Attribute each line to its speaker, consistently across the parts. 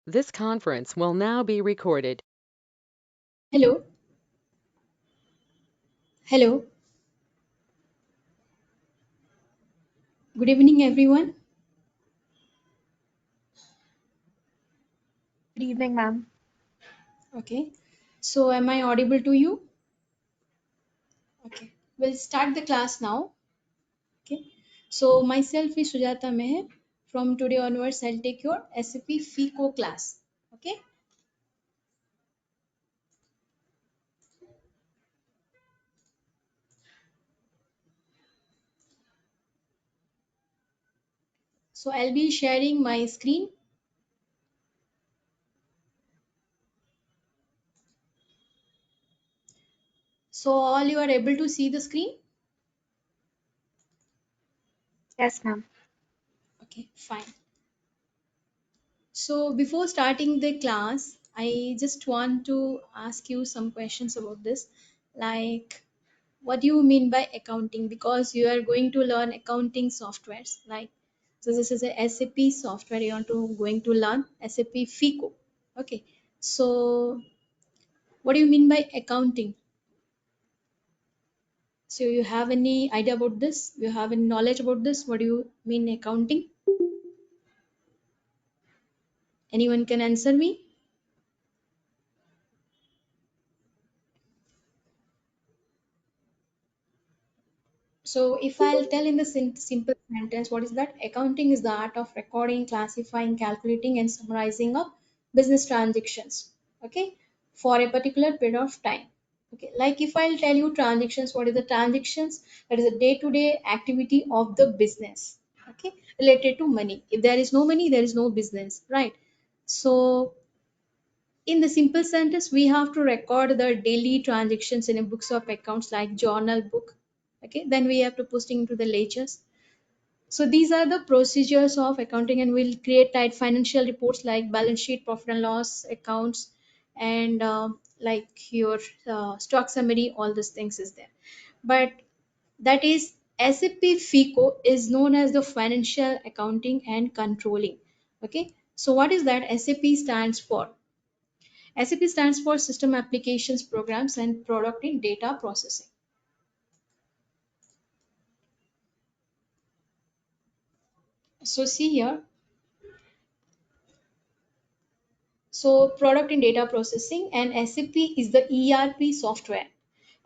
Speaker 1: This conference will now be recorded.
Speaker 2: Hello, hello. Good evening, everyone.
Speaker 3: Good evening, ma'am.
Speaker 2: Okay, so am I audible to you? Okay, we'll start the class now. Okay, so myself is Sujata Meher. From today onwards, I'll take your SAP FICO class. Okay, so I'll be sharing my screen. So all you are able to see the screen.
Speaker 3: Yes, ma'am.
Speaker 2: Okay, fine. So before starting the class, I just want to ask you some questions about this, like what do you mean by accounting? Because you are going to learn accounting softwares, like so this is a SAP software you are going to learn SAP FICO. Okay, so what do you mean by accounting? So you have any idea about this? You have any knowledge about this? What do you mean accounting? Anyone can answer me? So, if I'll tell in the simple sentence, what is that? Accounting is the art of recording, classifying, calculating, and summarizing of business transactions. Okay, for a particular period of time. Okay, like if I'll tell you transactions, what is the transactions? That is a day-to-day activity of the business. Okay, related to money. If there is no money, there is no business, right? So in the simple sentence, we have to record the daily transactions in a books of accounts like journal book. Okay, then we have to posting into the ledgers. So these are the procedures of accounting, and we'll create tight financial reports like balance sheet, profit and loss accounts, and like your stock summary. All these things is there, but that is SAP FICO is known as the financial accounting and controlling. Okay, so what is that? SAP stands for SAP stands for System Applications Programs and Product in Data Processing. So see here, so product in data processing and SAP is the ERP software.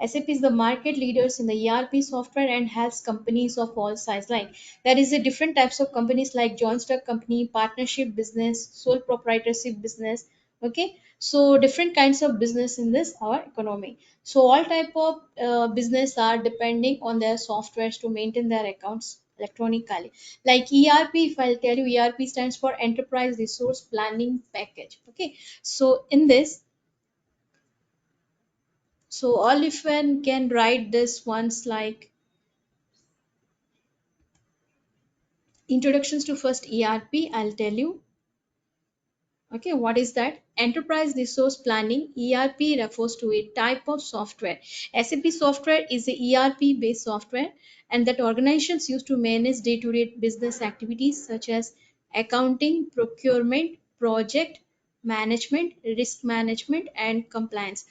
Speaker 2: SAP is the market leaders in the ERP software and has companies of all size. Like there is a different types of companies like joint stock company, partnership business, sole proprietorship business. Okay, so different kinds of business in this our economy. So all type of business are depending on their softwares to maintain their accounts electronically. Like ERP, if I'll tell you, ERP stands for Enterprise Resource Planning Package. Okay, so in this, so all if one can write this once like introductions to first ERP, I'll tell you. Okay, what is that? Enterprise Resource Planning ERP refers to a type of software. SAP software is a ERP based software and that organizations use to manage day to day business activities such as accounting, procurement, project management, risk management, and compliance.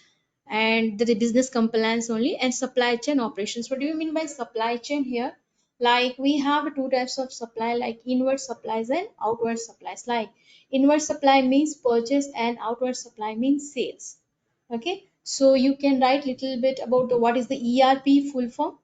Speaker 2: And the business compliance only and supply chain operations. What do you mean by supply chain here? Like we have two types of supply, like inward supplies and outward supplies. Like inward supply means purchase and outward supply means sales. Okay, so you can write little bit about the what is the ERP full form.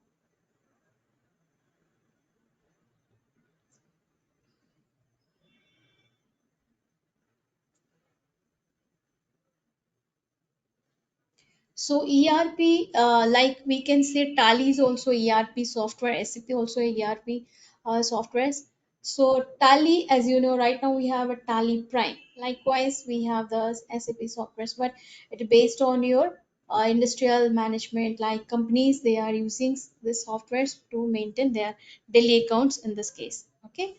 Speaker 2: So ERP, like we can say Tally is also ERP software, SAP also ERP softwares. So Tally, as you know, right now we have a Tally Prime. Likewise, we have the SAP softwares, but it based on your industrial management, like companies, they are using this softwares to maintain their daily accounts in this case. Okay.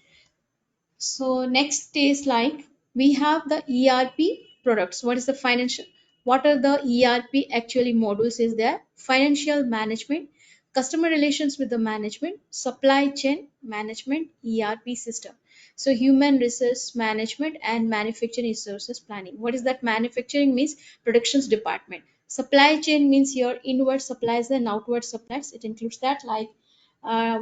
Speaker 2: So next is like we have the ERP products. What is the financial? What are the ERP actually modules is there? Financial management, customer relations with the management, supply chain management, ERP system. So human resource management and manufacturing resources planning. What is that? Manufacturing means productions department. Supply chain means your inward supplies and outward supplies. It includes that, like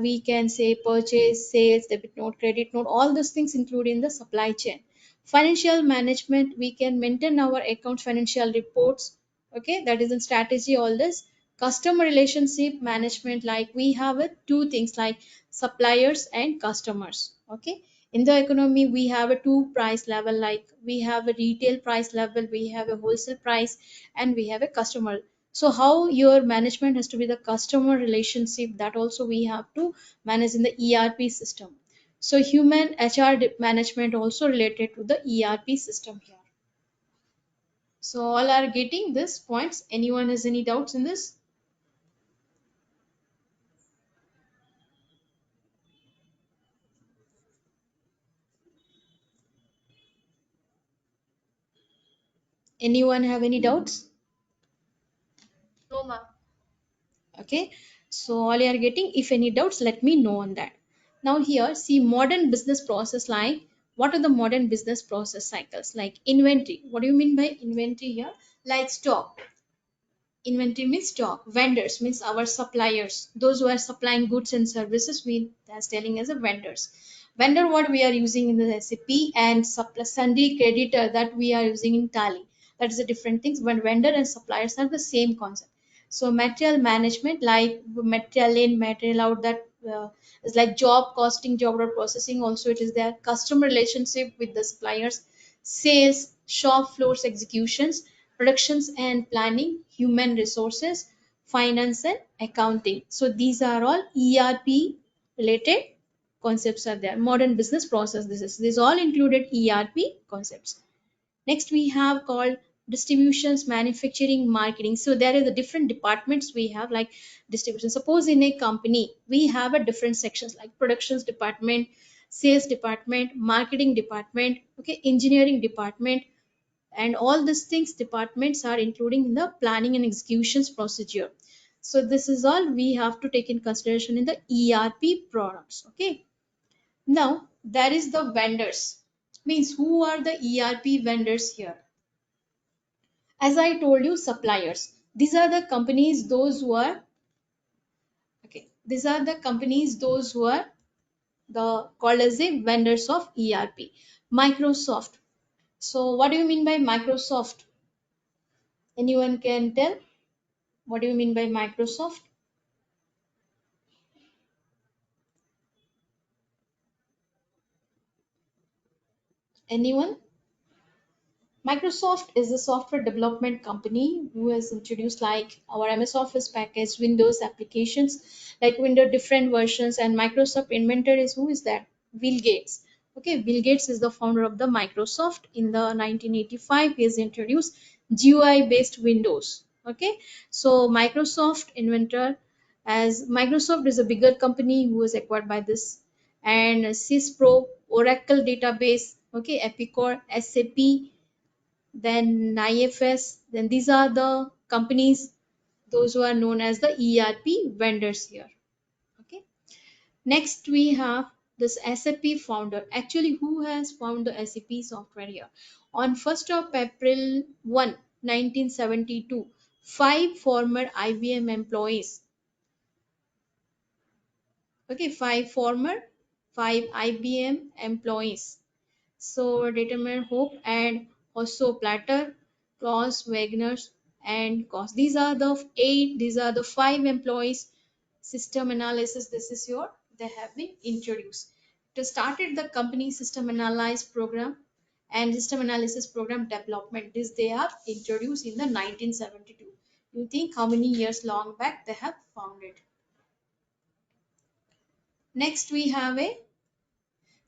Speaker 2: we can say purchase, sales, debit note, credit note, all those things include in the supply chain. Financial management, we can maintain our account financial reports. Okay, that is in strategy, all this. Customer relationship management, like we have two things like suppliers and customers. Okay, in the economy we have a two price level, like we have a retail price level, we have a wholesale price, and we have a customer. So how your management has to be the customer relationship, that also we have to manage in the ERP system. So human HR management also related to the ERP system here. So all are getting this points. Anyone has any doubts in this? Anyone have any doubts?
Speaker 3: No, ma'am.
Speaker 2: Okay, so all you are getting, if any doubts, let me know on that. Now here, see modern business process, like what are the modern business process cycles? Like inventory. What do you mean by inventory here? Like stock. Inventory means stock. Vendors means our suppliers. Those who are supplying goods and services, we that's telling as a vendors. Vendor, what we are using in the SAP, and supply sundry creditor that we are using in Tally. That is a different things. When vendor and suppliers are the same concept. So material management, like material in, material out, that is like job costing, job order processing. Also, it is their customer relationship with the suppliers, sales, shop floors executions, productions and planning, human resources, finance and accounting. So these are all ERP related concepts are there. Modern business process. This all included ERP concepts. Next, we have called distributions, manufacturing, marketing. So there are the different departments we have, like distribution. Suppose in a company, we have a different sections like productions department, sales department, marketing department, okay, engineering department, and all these things departments are including in the planning and executions procedure. So this is all we have to take in consideration in the ERP products. Okay. Now there is the vendors. Means who are the ERP vendors here? As I told you, suppliers. These are the companies, those who are okay. These are the companies, those who are the called as the vendors of ERP. Microsoft. So what do you mean by Microsoft? Anyone can tell? What do you mean by Microsoft? Anyone? Microsoft is a software development company who has introduced like our MS Office package, Windows applications, like Windows different versions, and Microsoft inventor is who is that? Bill Gates. Okay, Bill Gates is the founder of the Microsoft. In the 1985, he has introduced GUI based Windows. Okay, so Microsoft inventor, as Microsoft is a bigger company who was acquired by this, and CISPro, Oracle database, okay, Epicor, SAP, then IFS, then these are the companies, those who are known as the ERP vendors here. Okay. Next we have this SAP founder. Actually, who has found the SAP software here? On 1st of April 1, 1972, five former IBM employees. Okay, five IBM employees. So determine Hope and also Platter, Klaus, Wagner, and Cost. These are the eight, these are the five employees. System analysis, this is your, they have been introduced. To started the company system analysis program and system analysis program development. This they have introduced in the 1972. You think how many years long back they have found it? Next we have a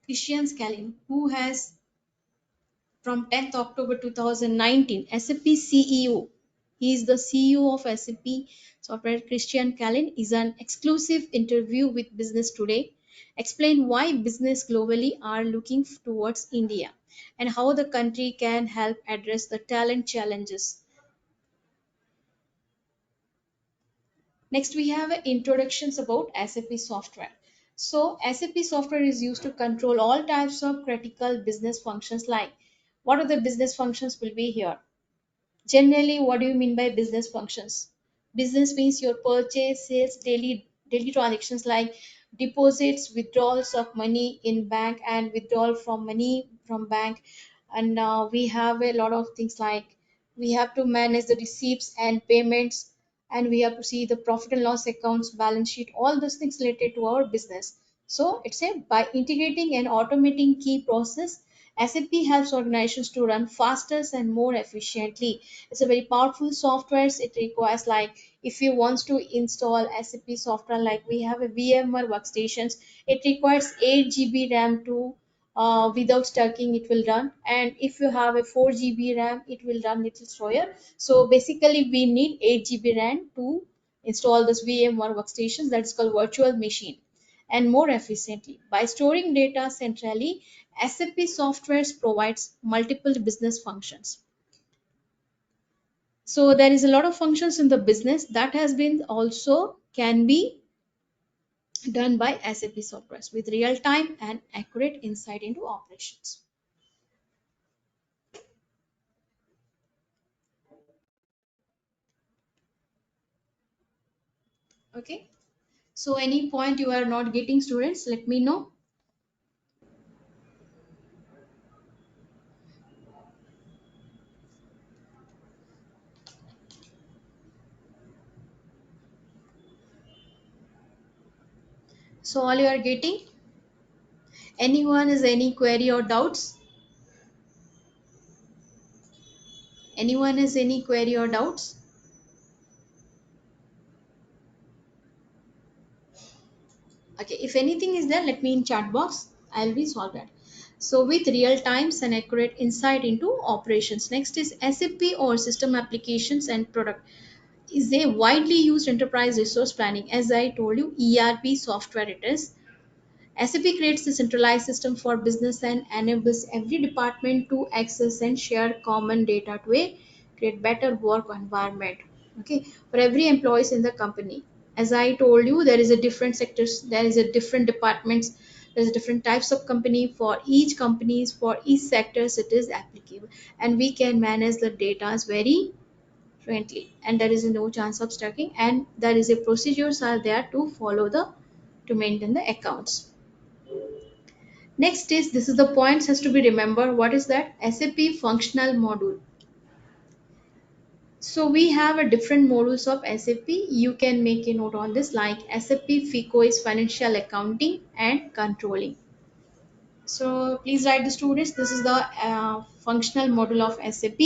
Speaker 2: Christian Scalin who has from 10th October 2019, SAP CEO. He is the CEO of SAP Software. Christian Kalin is an exclusive interview with Business Today. Explain why business globally are looking towards India and how the country can help address the talent challenges. Next, we have introductions about SAP software. So SAP software is used to control all types of critical business functions. Like, what are the business functions will be here? Generally, what do you mean by business functions? Business means your purchase, sales, daily transactions like deposits, withdrawals of money in bank, and withdrawal from money from bank. And we have a lot of things like we have to manage the receipts and payments, and we have to see the profit and loss accounts, balance sheet, all those things related to our business. So it's a by integrating and automating key process, SAP helps organizations to run faster and more efficiently. It's a very powerful software. It requires, like, if you want to install SAP software, like we have a VMware workstations, it requires 8 GB RAM to without stacking it will run, and if you have a 4 GB RAM it will run little slower. So basically we need 8 GB RAM to install this VMware workstations, that's called virtual machine, and more efficiently. By storing data centrally, SAP software provides multiple business functions. So there is a lot of functions in the business that has been also can be done by SAP softwares with real time and accurate insight into operations. Okay. So any point you are not getting, students, let me know. So all you are getting? Anyone has any query or doubts? Anyone has any query or doubts? Okay, if anything is there, let me in chat box. I'll be solve that. So with real times and accurate insight into operations. Next is SAP or system applications and product is a widely used enterprise resource planning. As I told you, ERP software it is. SAP creates a centralized system for business and enables every department to access and share common data to create better work environment. Okay, for every employees in the company. As I told you, there is a different sectors, there is a different departments, there's different types of company for each companies, for each sectors it is applicable, and we can manage the data very fluently, and there is no chance of stacking, and there is a procedures are there to follow the to maintain the accounts. Next is this is the points has to be remembered. What is that? SAP functional module. So we have a different modules of SAP. You can make a note on this like SAP FICO is financial accounting and controlling. So please write the students. This is the functional module of SAP.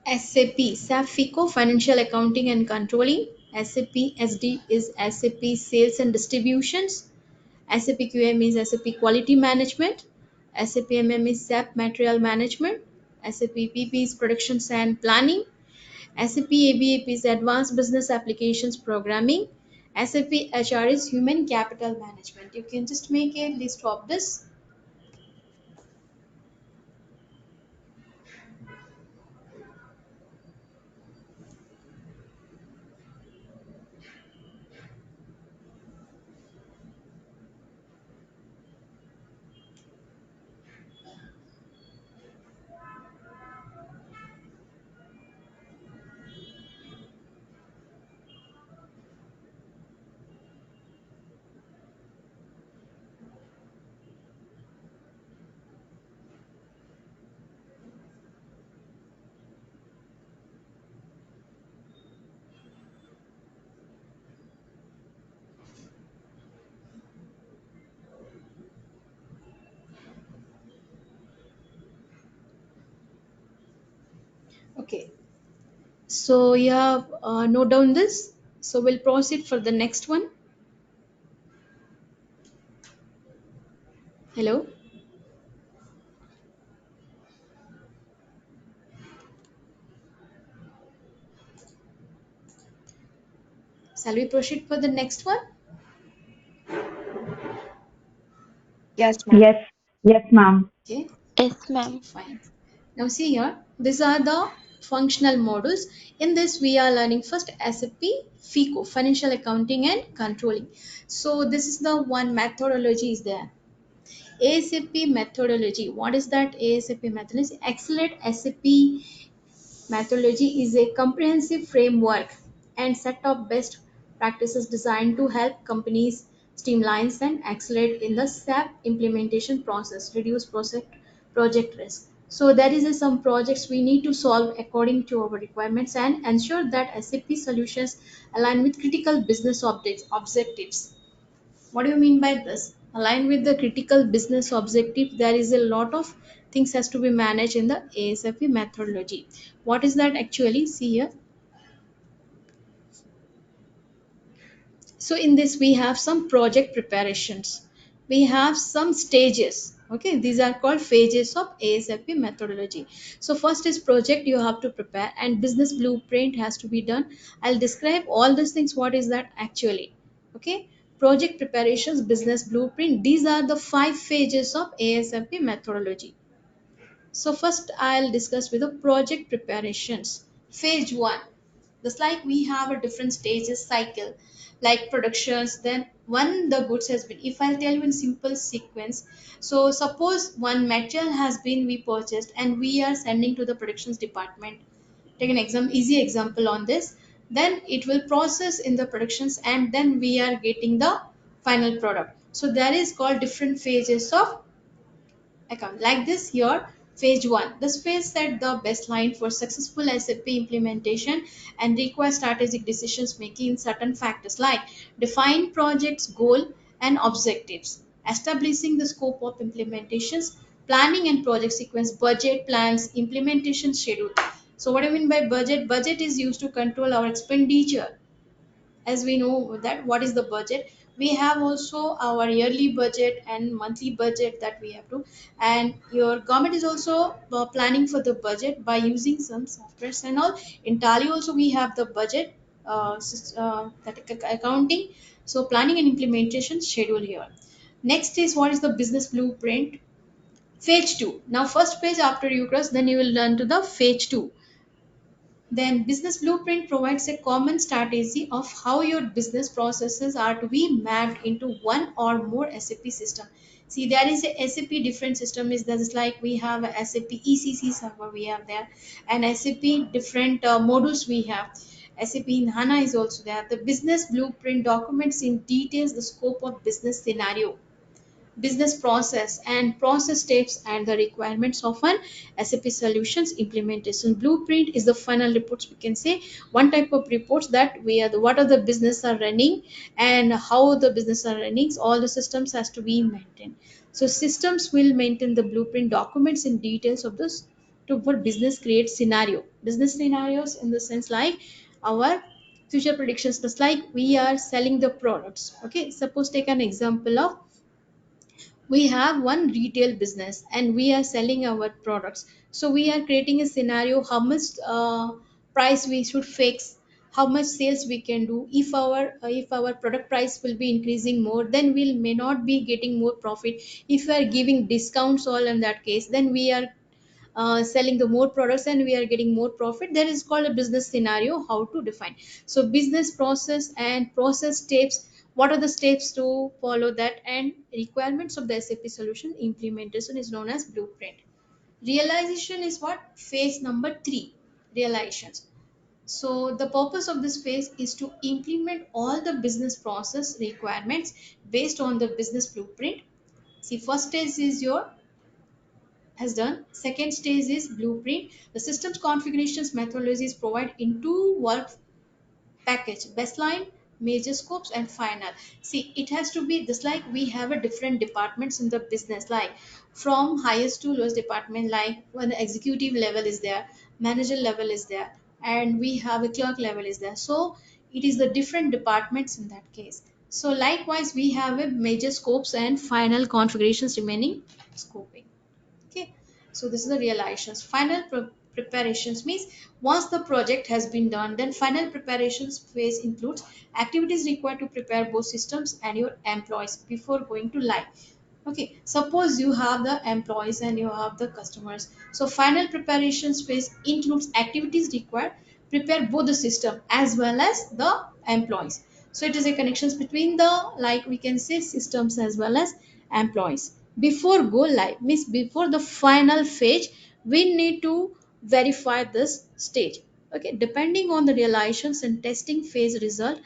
Speaker 2: SAP FICO financial accounting and controlling. SAP SD is SAP sales and distributions. SAP QM is SAP Quality Management. SAP MM is SAP Material Management. SAP PP is Productions and Planning. SAP ABAP is Advanced Business Applications Programming. SAP HR is Human Capital Management. You can just make a list of this. Okay. So you have note down this. So we'll proceed for the next one. Hello. Shall we proceed for the next one?
Speaker 3: Yes, ma'am.
Speaker 4: Yes, yes, ma'am.
Speaker 2: Okay.
Speaker 3: Yes,
Speaker 2: Okay,
Speaker 3: ma'am.
Speaker 2: fine. Now see here, these are the functional modules. In this, we are learning first SAP FICO, financial accounting and controlling. So this is the one methodology is there. ASAP methodology. What is that ASAP methodology? Accelerate SAP methodology is a comprehensive framework and set of best practices designed to help companies streamline and accelerate in the SAP implementation process, reduce project risk. So there is some projects we need to solve according to our requirements and ensure that SAP solutions align with critical business objectives. What do you mean by this? Align with the critical business objective. There is a lot of things has to be managed in the ASAP methodology. What is that actually? See here. So in this we have some project preparations. We have some stages. Okay, these are called phases of ASAP methodology. So first is project you have to prepare and business blueprint has to be done. I'll describe all these things. What is that actually? Okay, project preparations, business blueprint. These are the five phases of ASAP methodology. So first I'll discuss with the project preparations. Phase 1. Just like we have a different stages cycle like productions, then when the goods has been, if I'll tell you in simple sequence, so suppose one material has been we purchased and we are sending to the productions department. Take an easy example on this. Then it will process in the productions and then we are getting the final product. So there is called different phases of account. Like this here, phase 1. This phase set the baseline for successful SAP implementation and requires strategic decisions making in certain factors like define project's goal and objectives, establishing the scope of implementations, planning and project sequence, budget plans, implementation schedule. So what I mean by budget? Budget is used to control our expenditure. As we know that what is the budget, we have also our yearly budget and monthly budget that we have to, and your government is also planning for the budget by using some softwares and all. In Tally also we have the budget that accounting. So planning and implementation schedule here. Next is what is the business blueprint. Phase 2. Now first phase after you cross, then you will learn to the phase 2. Then business blueprint provides a common strategy of how your business processes are to be mapped into one or more SAP system. See, there is a SAP different system is that is like we have a SAP ECC server we have there, and SAP different modules we have. SAP in HANA is also there. The business blueprint documents in details the scope of business scenario, business process and process steps and the requirements of an SAP solutions implementation. Blueprint is the final reports, we can say one type of reports that we are the what are the business are running and how the business are running. So all the systems has to be maintained. So systems will maintain the blueprint documents in details of this to for business create scenario. Business scenarios in the sense like our future predictions, just like we are selling the products. Okay, suppose take an example of we have one retail business and we are selling our products, so we are creating a scenario how much price we should fix, how much sales we can do. If our product price will be increasing more, then we may not be getting more profit. If we are giving discounts all in that case, then we are selling the more products and we are getting more profit. That is called a business scenario how to define. So business process and process steps, what are the steps to follow that, and requirements of the SAP solution implementation is known as blueprint. Realization is what phase number 3, realizations. So the purpose of this phase is to implement all the business process requirements based on the business blueprint. See, first stage is your has done. Second stage is blueprint. The systems configurations methodologies provide into work package, baseline, major scopes, and final. See, it has to be just like we have a different departments in the business, like from highest to lowest department, like when the executive level is there, manager level is there, and we have a clerk level is there. So it is the different departments in that case. So likewise, we have a major scopes and final configurations remaining scoping. Okay, so this is the realizations. Final preparations means once the project has been done, then final preparations phase includes activities required to prepare both systems and your employees before going to live. Okay, suppose you have the employees and you have the customers. So final preparations phase includes activities required prepare both the system as well as the employees. So it is a connections between the, like we can say, systems as well as employees. Before go live means before the final phase, we need to verify this stage. Okay, depending on the realizations and testing phase result,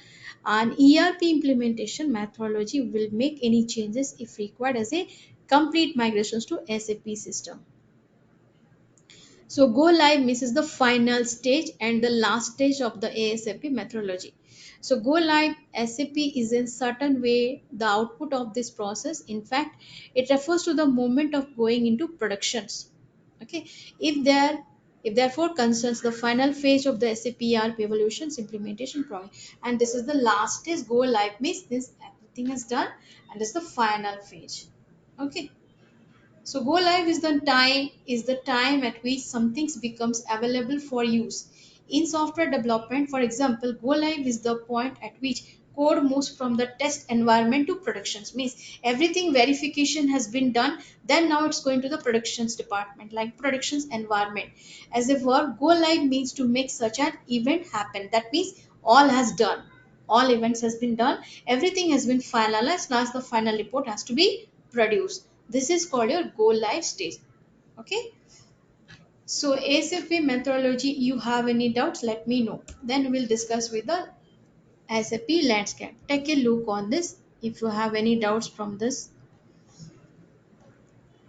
Speaker 2: an ERP implementation methodology will make any changes if required as a complete migrations to SAP system. So go live misses the final stage and the last stage of the ASAP methodology. So go live SAP is in certain way the output of this process. In fact, it refers to the moment of going into productions. Okay, if there if therefore concerns the final phase of the SAP ERP evolutions implementation project, and this is the last stage. Go live means this everything is done and this is the final phase. Okay. So go live is the time at which something becomes available for use. In software development, for example, go live is the point at which code moves from the test environment to productions. Means everything verification has been done, then now it's going to the productions department, like productions environment. As a verb, go live means to make such an event happen. That means all has done. All events has been done, everything has been finalized, now the final report has to be produced. This is called your go live stage. Okay, so ASAP methodology, you have any doubts, let me know, then we'll discuss with the SAP landscape. Take a look on this if you have any doubts from this.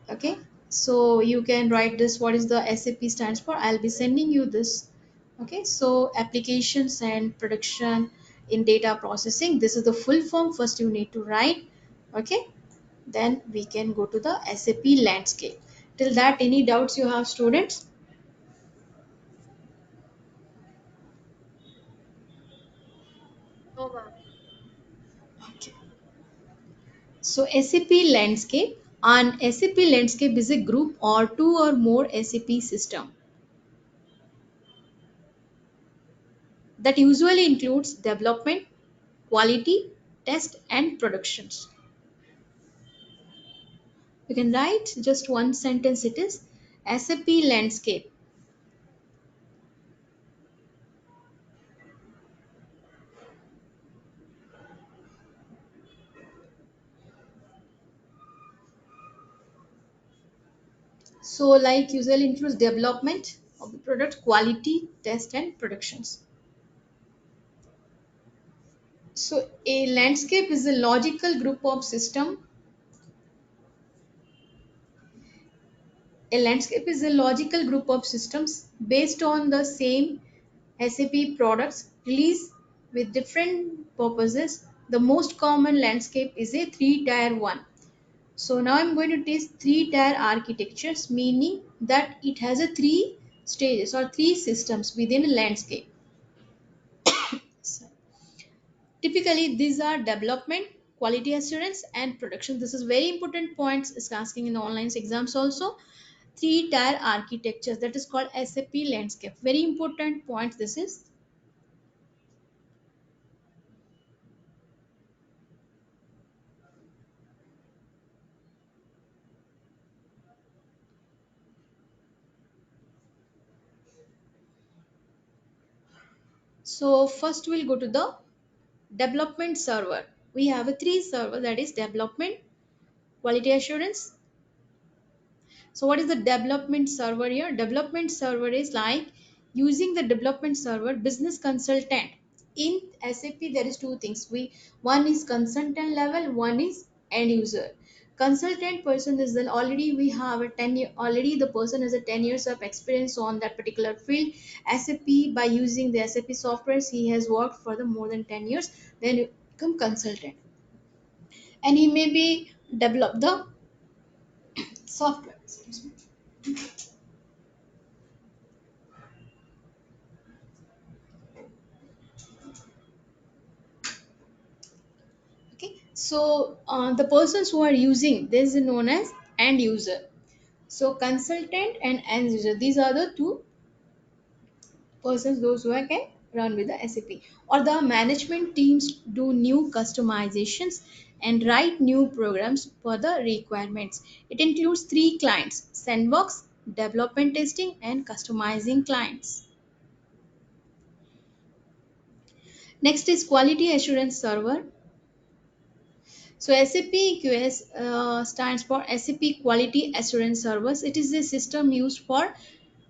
Speaker 2: Okay, so you can write this, what is the SAP stands for, I'll be sending you this. Okay, so applications and production in data processing, this is the full form, first you need to write. Okay, then we can go to the SAP landscape. Till that, any doubts you have, students?
Speaker 3: No, ma'am.
Speaker 2: Okay. So SAP landscape, an SAP landscape is a group or two or more SAP system that usually includes development, quality, test, and productions. You can write just one sentence, it is SAP landscape. So like usually includes development of the product, quality, test, and productions. So a landscape is a logical group of system. A landscape is a logical group of systems based on the same SAP products released with different purposes. The most common landscape is a three-tier one. So now I'm going to test three-tier architectures, meaning that it has a three stages or three systems within a landscape. So, typically, these are development, quality assurance, and production. This is very important points. Is asking in the online exams also. Three-tier architectures, that is called SAP landscape. Very important point. This is. So first we'll go to the development server. We have a three server, that is development, quality assurance. So what is the development server here? Development server is like using the development server business consultant. In SAP there is two things. One is consultant level, one is end user. Consultant person is then already we have a 10 year, already the person has a 10 years of experience on that particular field. SAP, by using the SAP softwares, he has worked for the more than 10 years, then you become consultant. And he may be develop the software. Okay, so the persons who are using this is known as end user. So consultant and end user, these are the two persons those who can run with the SAP. Or the management teams do new customizations and write new programs for the requirements. It includes three clients: sandbox, development testing, and customizing clients. Next is quality assurance server. So SAP QS stands for SAP Quality Assurance Service. It is a system used for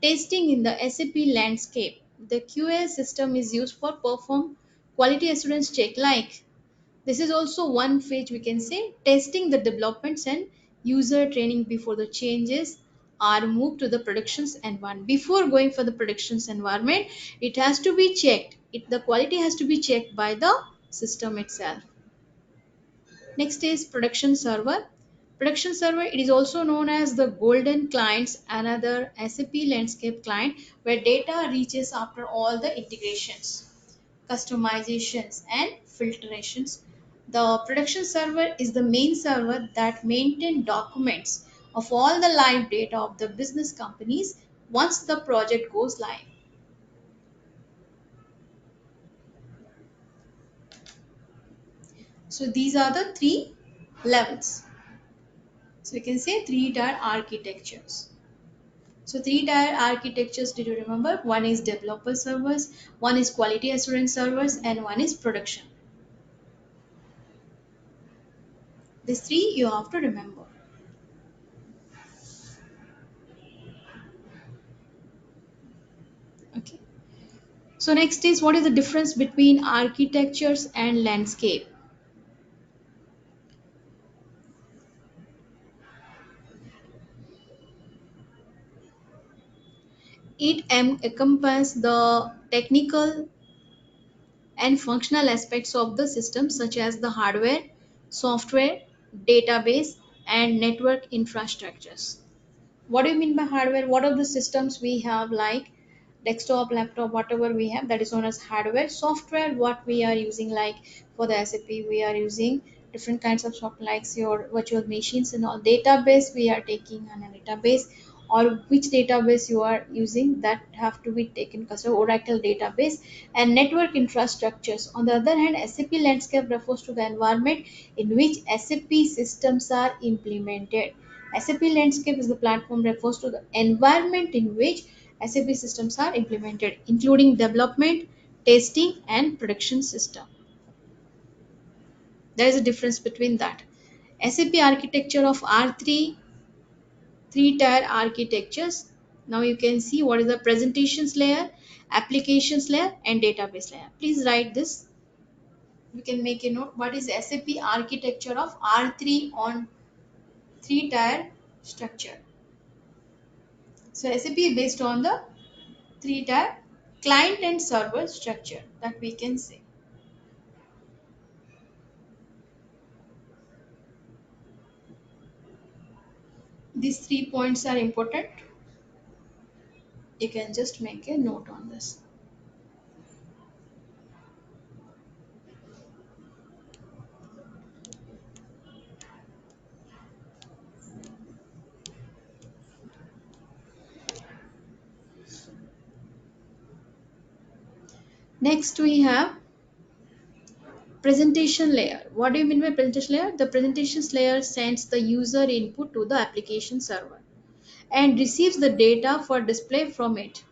Speaker 2: testing in the SAP landscape. The QA system is used for perform quality assurance check. Like this is also one phase we can say testing the developments and user training before the changes are moved to the productions environment. Before going for the productions environment, it has to be checked. The quality has to be checked by the system itself. Next is production server. Production server, it is also known as the golden clients, another SAP landscape client where data reaches after all the integrations, customizations and filtrations. The production server is the main server that maintains documents of all the live data of the business companies once the project goes live. So these are the three levels. So we can say three-tier architectures. So three-tier architectures, did you remember? One is developer servers, one is quality assurance servers, and one is production. These three you have to remember. Okay. So next is what is the difference between architectures and landscape? It encompasses the technical and functional aspects of the system such as the hardware, software, database, and network infrastructures. What do you mean by hardware? What are the systems we have like desktop, laptop, whatever we have, that is known as hardware. Software, what we are using like for the SAP, we are using different kinds of software like your virtual machines and all. Database, we are taking on a database, or which database you are using, that have to be taken because of Oracle database. And network infrastructures, on the other hand, SAP landscape refers to the environment in which SAP systems are implemented. SAP landscape is the platform refers to the environment in which SAP systems are implemented, including development, testing, and production system. There is a difference between that. SAP architecture of R3, three-tier architectures. Now you can see what is the presentations layer, applications layer, and database layer. Please write this. You can make a note. What is SAP architecture of R3 on three-tier structure? So SAP is based on the three-tier client and server structure that we can say. These 3 points are important. You can just make a note on this. Next we have presentation layer. What do you mean by presentation layer? The presentations layer sends the user input to the application server and receives the data for display from it.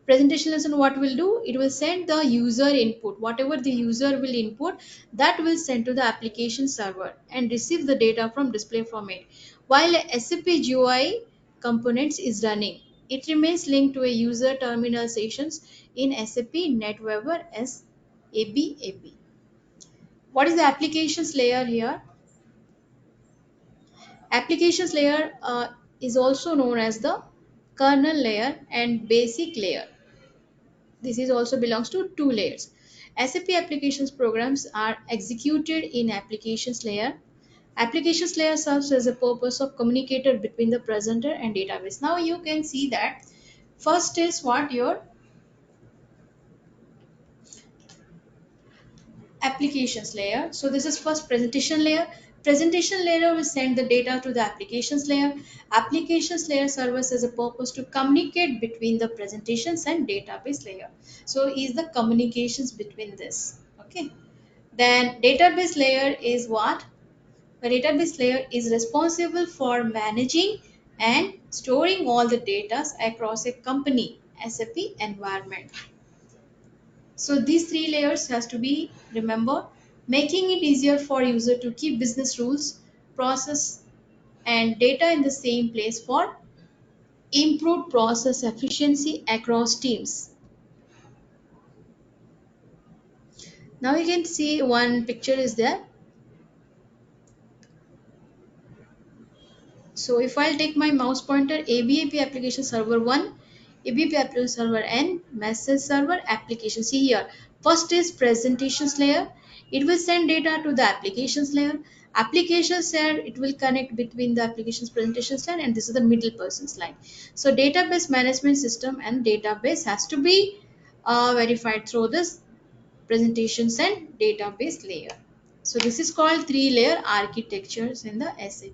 Speaker 2: Presentation lesson, what will do, it will send the user input, whatever the user will input, that will send to the application server and receive the data from display from it. While SAP GUI components is running, it remains linked to a user terminal sessions in SAP NetWeaver as ABAP. What is the applications layer here? Applications layer is also known as the kernel layer and basic layer. This is also belongs to two layers. SAP applications programs are executed in applications layer. Applications layer serves as a purpose of communicator between the presenter and database. Now you can see that first is what your applications layer. So this is first presentation layer. Presentation layer will send the data to the applications layer. Applications layer serves as a purpose to communicate between the presentations and database layer. So is the communications between this. Okay. Then database layer is what? The database layer is responsible for managing and storing all the data across a company SAP environment. So these three layers has to be remembered, making it easier for user to keep business rules, process and data in the same place for improved process efficiency across teams. Now you can see one picture is there. So if I'll take my mouse pointer, ABAP application server 1, ABAP application server N, message server application. See here, first is presentations layer. It will send data to the applications layer. Applications layer, it will connect between the applications presentations line, and this is the middle person's line. So database management system and database has to be verified through this presentations and database layer. So this is called three layer architectures in the SAP.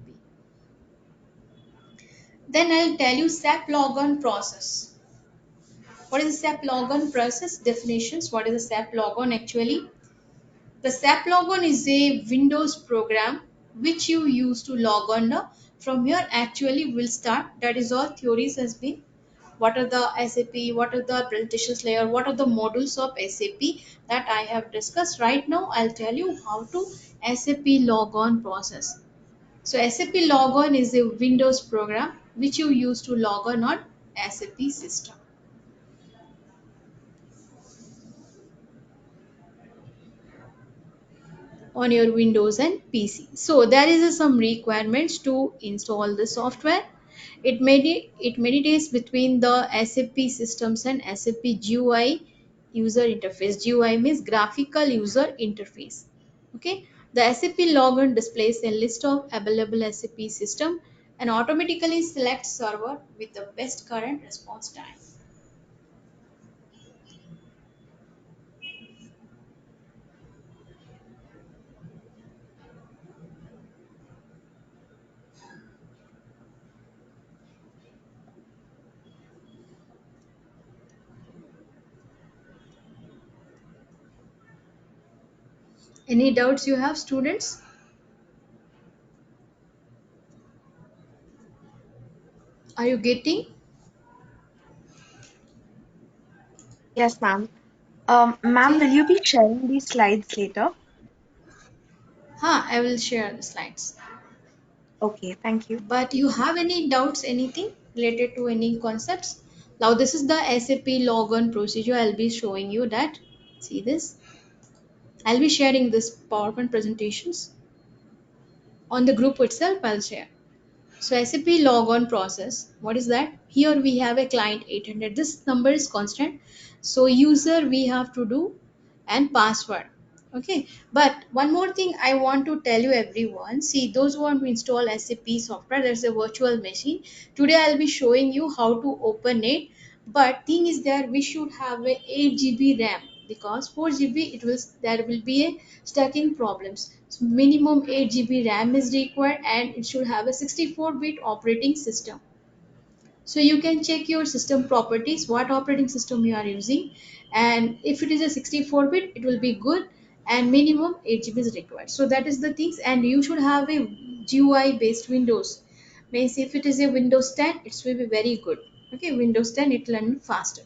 Speaker 2: Then I'll tell you SAP logon process. What is the SAP logon process? Definitions. What is the SAP logon actually? The SAP logon is a Windows program which you use to log on. From here actually will start. That is all theories has been. What are the SAP? What are the presentations layer? What are the modules of SAP that I have discussed? Right now I'll tell you how to SAP logon process. So SAP Logon is a Windows program which you use to log on SAP system on your Windows and PC. So there is some requirements to install the software. It meditates between the SAP systems and SAP GUI user interface. GUI means graphical user interface. Okay, the SAP Logon displays a list of available SAP system and automatically selects server with the best current response time. Any doubts you have, students? Are you getting?
Speaker 4: Yes, ma'am. Ma'am, will
Speaker 2: Okay.
Speaker 4: you be sharing these slides later?
Speaker 2: I will share the slides.
Speaker 4: Okay, thank you.
Speaker 2: But you have any doubts, anything related to any concepts? Now this is the SAP login procedure. I'll be showing you that. See this? I'll be sharing this PowerPoint presentations on the group itself. I'll share. So SAP logon process, what is that? Here we have a client 800. This number is constant. So user we have to do and password. Okay. But one more thing I want to tell you everyone. See, those who want to install SAP software, there's a virtual machine. Today I'll be showing you how to open it. But thing is there we should have a 8 GB RAM because 4 GB it will there will be a stacking problems. So minimum 8 GB RAM is required and it should have a 64-bit operating system. So you can check your system properties, what operating system you are using, and if it is a 64-bit, it will be good, and minimum 8 GB is required. So that is the things, and you should have a GUI based Windows. Means if it is a Windows 10, it will be very good. Okay, Windows 10 it will run faster.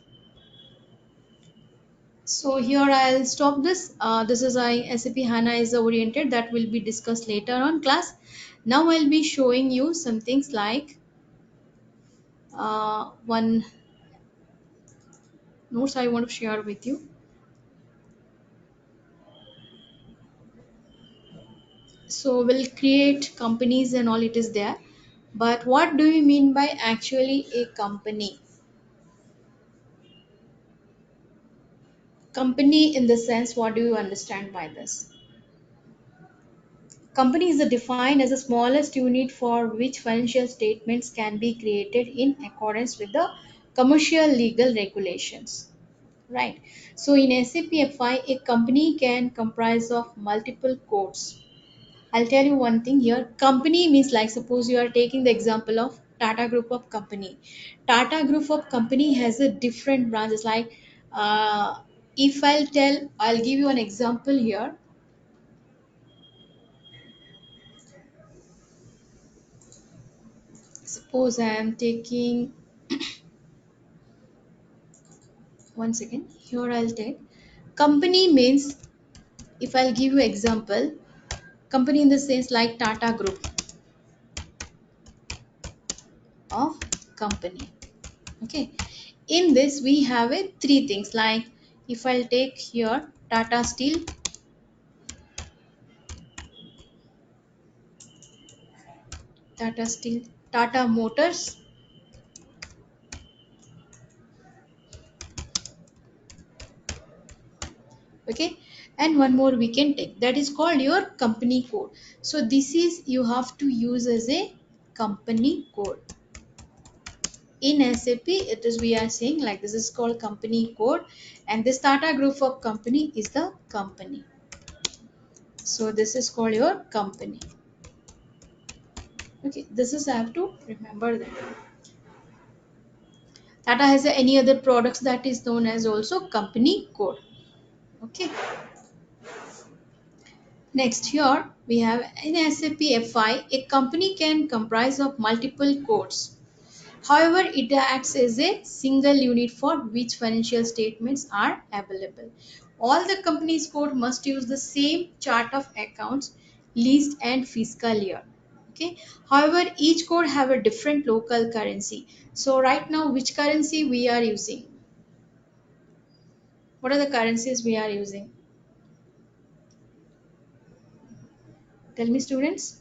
Speaker 2: So here I'll stop this. This is SAP HANA is oriented that will be discussed later on class. Now I'll be showing you some things like one notes I want to share with you. So we'll create companies and all it is there. But what do we mean by actually a company? Company in the sense, what do you understand by this? Company is defined as the smallest unit for which financial statements can be created in accordance with the commercial legal regulations. Right. So in SAP FI, a company can comprise of multiple codes. I'll tell you one thing here. Company means like suppose you are taking the example of Tata Group of Company. Tata Group of Company has a different branches. Like if I'll give you an example here. Suppose I am taking, one second, here I'll take company means, if I'll give you example, company in the sense like Tata Group of company. Okay, in this we have a three things, like if I'll take here Tata Steel, Tata Steel, Tata Motors, okay, and one more we can take, that is called your company code. So this is you have to use as a company code. In SAP, it is, we are saying like this is called company code, and this Tata Group of company is the company. So this is called your company. Okay, this is I have to remember that. Tata has any other products that is known as also company code. Okay. Next here we have in SAP FI, a company can comprise of multiple codes. However, it acts as a single unit for which financial statements are available. All the company's code must use the same chart of accounts, list and fiscal year. Okay. However, each code have a different local currency. So right now, which currency we are using? What are the currencies we are using? Tell me, students.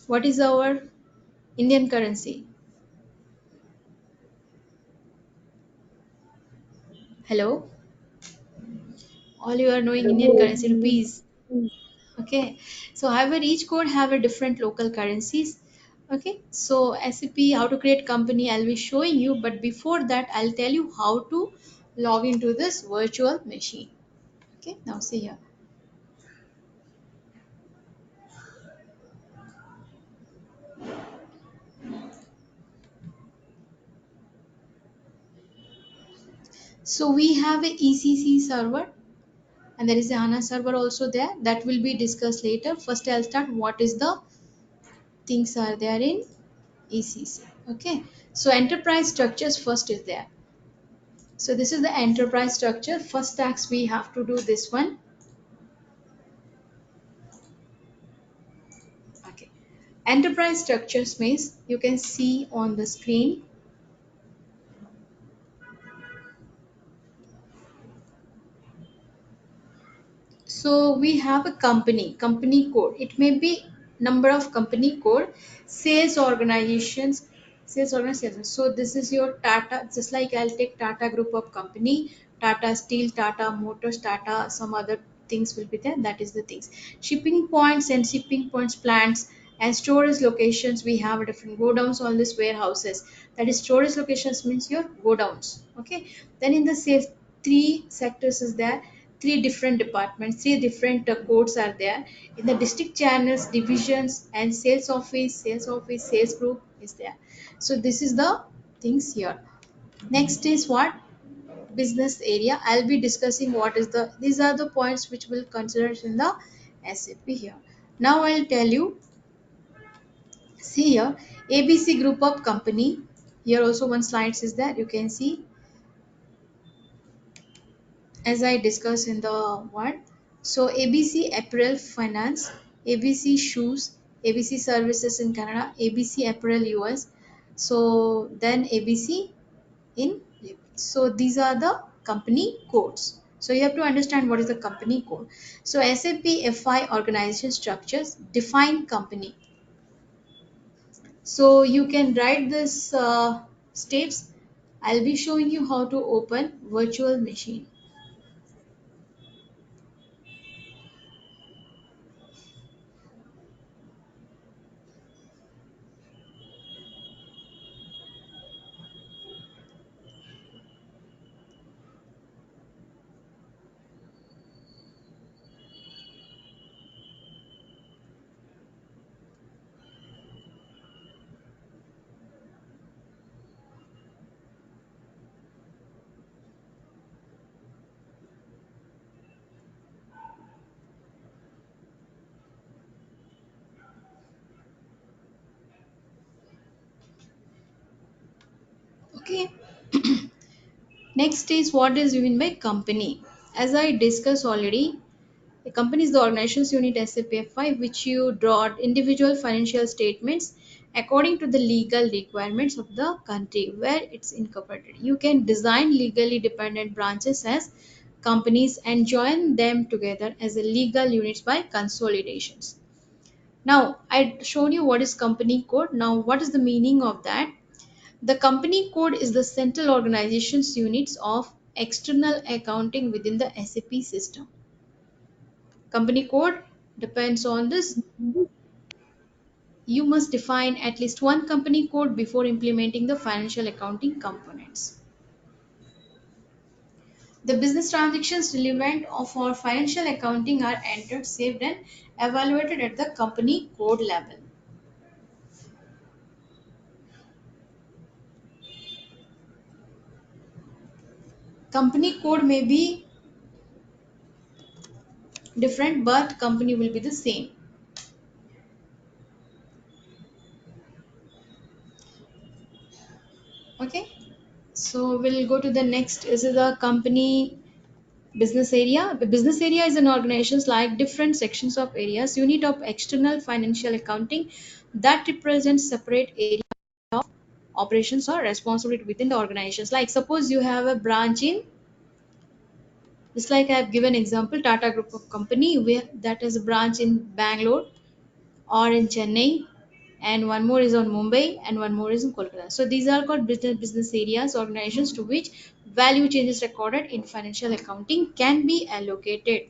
Speaker 2: What is our Indian currency? Hello? All you are knowing Indian currency, rupees. Okay, so however each code have a different local currencies. Okay, so SAP how to create company I'll be showing you, but before that I'll tell you how to log into this virtual machine. Okay, now see here. So we have a ECC server, and there is a HANA server also there, that will be discussed later. First I'll start what is the things are there in ECC. Okay, so enterprise structures first is there. So this is the enterprise structure. First task we have to do this one. Okay. Enterprise structures means you can see on the screen. So we have a company code. It may be number of company code, sales organizations, sales organizations. So this is your Tata, just like I'll take Tata Group of company, Tata Steel, Tata Motors, Tata, some other things will be there. That is the things. Shipping points and shipping points plants and storage locations. We have different godowns, all these warehouses. That is storage locations means your godowns. Okay. Then in the sales, three sectors is there, three different departments, three different codes are there. In the district channels, divisions and sales office, sales group is there. So this is the things here. Next is what? Business area. I'll be discussing what is the, these are the points which will consider in the SAP here. Now I'll tell you, see here, ABC group of company. Here also one slides is there, you can see, as I discussed in the one. So ABC Apparel Finance, ABC Shoes, ABC Services in Canada, ABC Apparel US. So then ABC in, so these are the company codes. So you have to understand what is the company code. So SAP FI organization structures define company. So you can write this steps. I'll be showing you how to open virtual machine. Okay. Next is what is mean by company. As I discussed already, a company is the organization's unit SAPFI which you draw individual financial statements according to the legal requirements of the country where it's incorporated. You can design legally dependent branches as companies and join them together as a legal units by consolidations. Now, I showed you what is company code. Now, what is the meaning of that? The company code is the central organization's units of external accounting within the SAP system. Company code depends on this. You must define at least one company code before implementing the financial accounting components. The business transactions relevant for financial accounting are entered, saved, and evaluated at the company code level. Company code may be different, but company will be the same. Okay, so we'll go to the next. This is the company business area. The business area is an organizations like different sections of areas, unit of external financial accounting that represents separate area of operations or responsibility within the organizations. Like suppose you have a branch in, just like I have given example, Tata Group of Company where that is a branch in Bangalore or in Chennai, and one more is on Mumbai, and one more is in Kolkata. So these are called business areas, organizations to which value changes recorded in financial accounting can be allocated.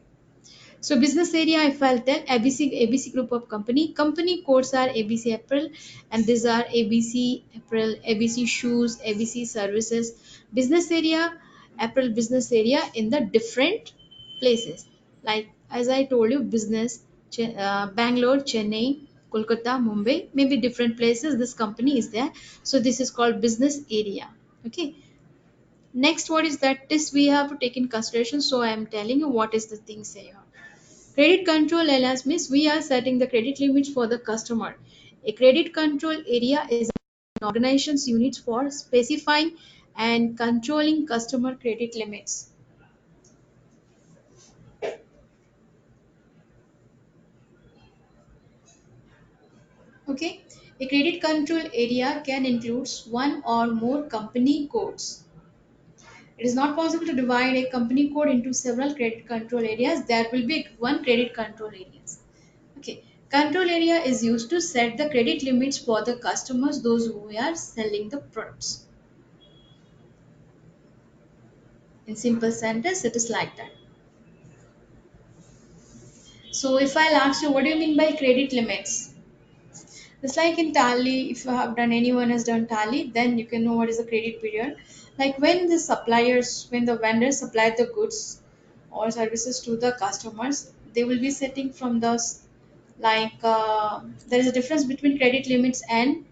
Speaker 2: So business area, if I'll tell ABC group of company codes are ABC April, and these are ABC April, ABC shoes, ABC services. Business area, April business area in the different places. Like as I told you, business Bangalore, Chennai, Kolkata, Mumbai, maybe different places. This company is there. So this is called business area. Okay. Next, what is that? This we have to take in consideration. So I am telling you what is the things here. Credit control areas means we are setting the credit limits for the customer. A credit control area is an organization's unit for specifying and controlling customer credit limits. Okay, a credit control area can include one or more company codes. It is not possible to divide a company code into several credit control areas. There will be one credit control areas. Okay. Control area is used to set the credit limits for the customers, those who are selling the products. In simple sentence, it is like that. So if I'll ask you, what do you mean by credit limits? Just like in Tally, if you have done anyone has done Tally, then you can know what is the credit period. Like when the vendors supply the goods or services to the customers, they will be setting from the there is a difference between credit limits and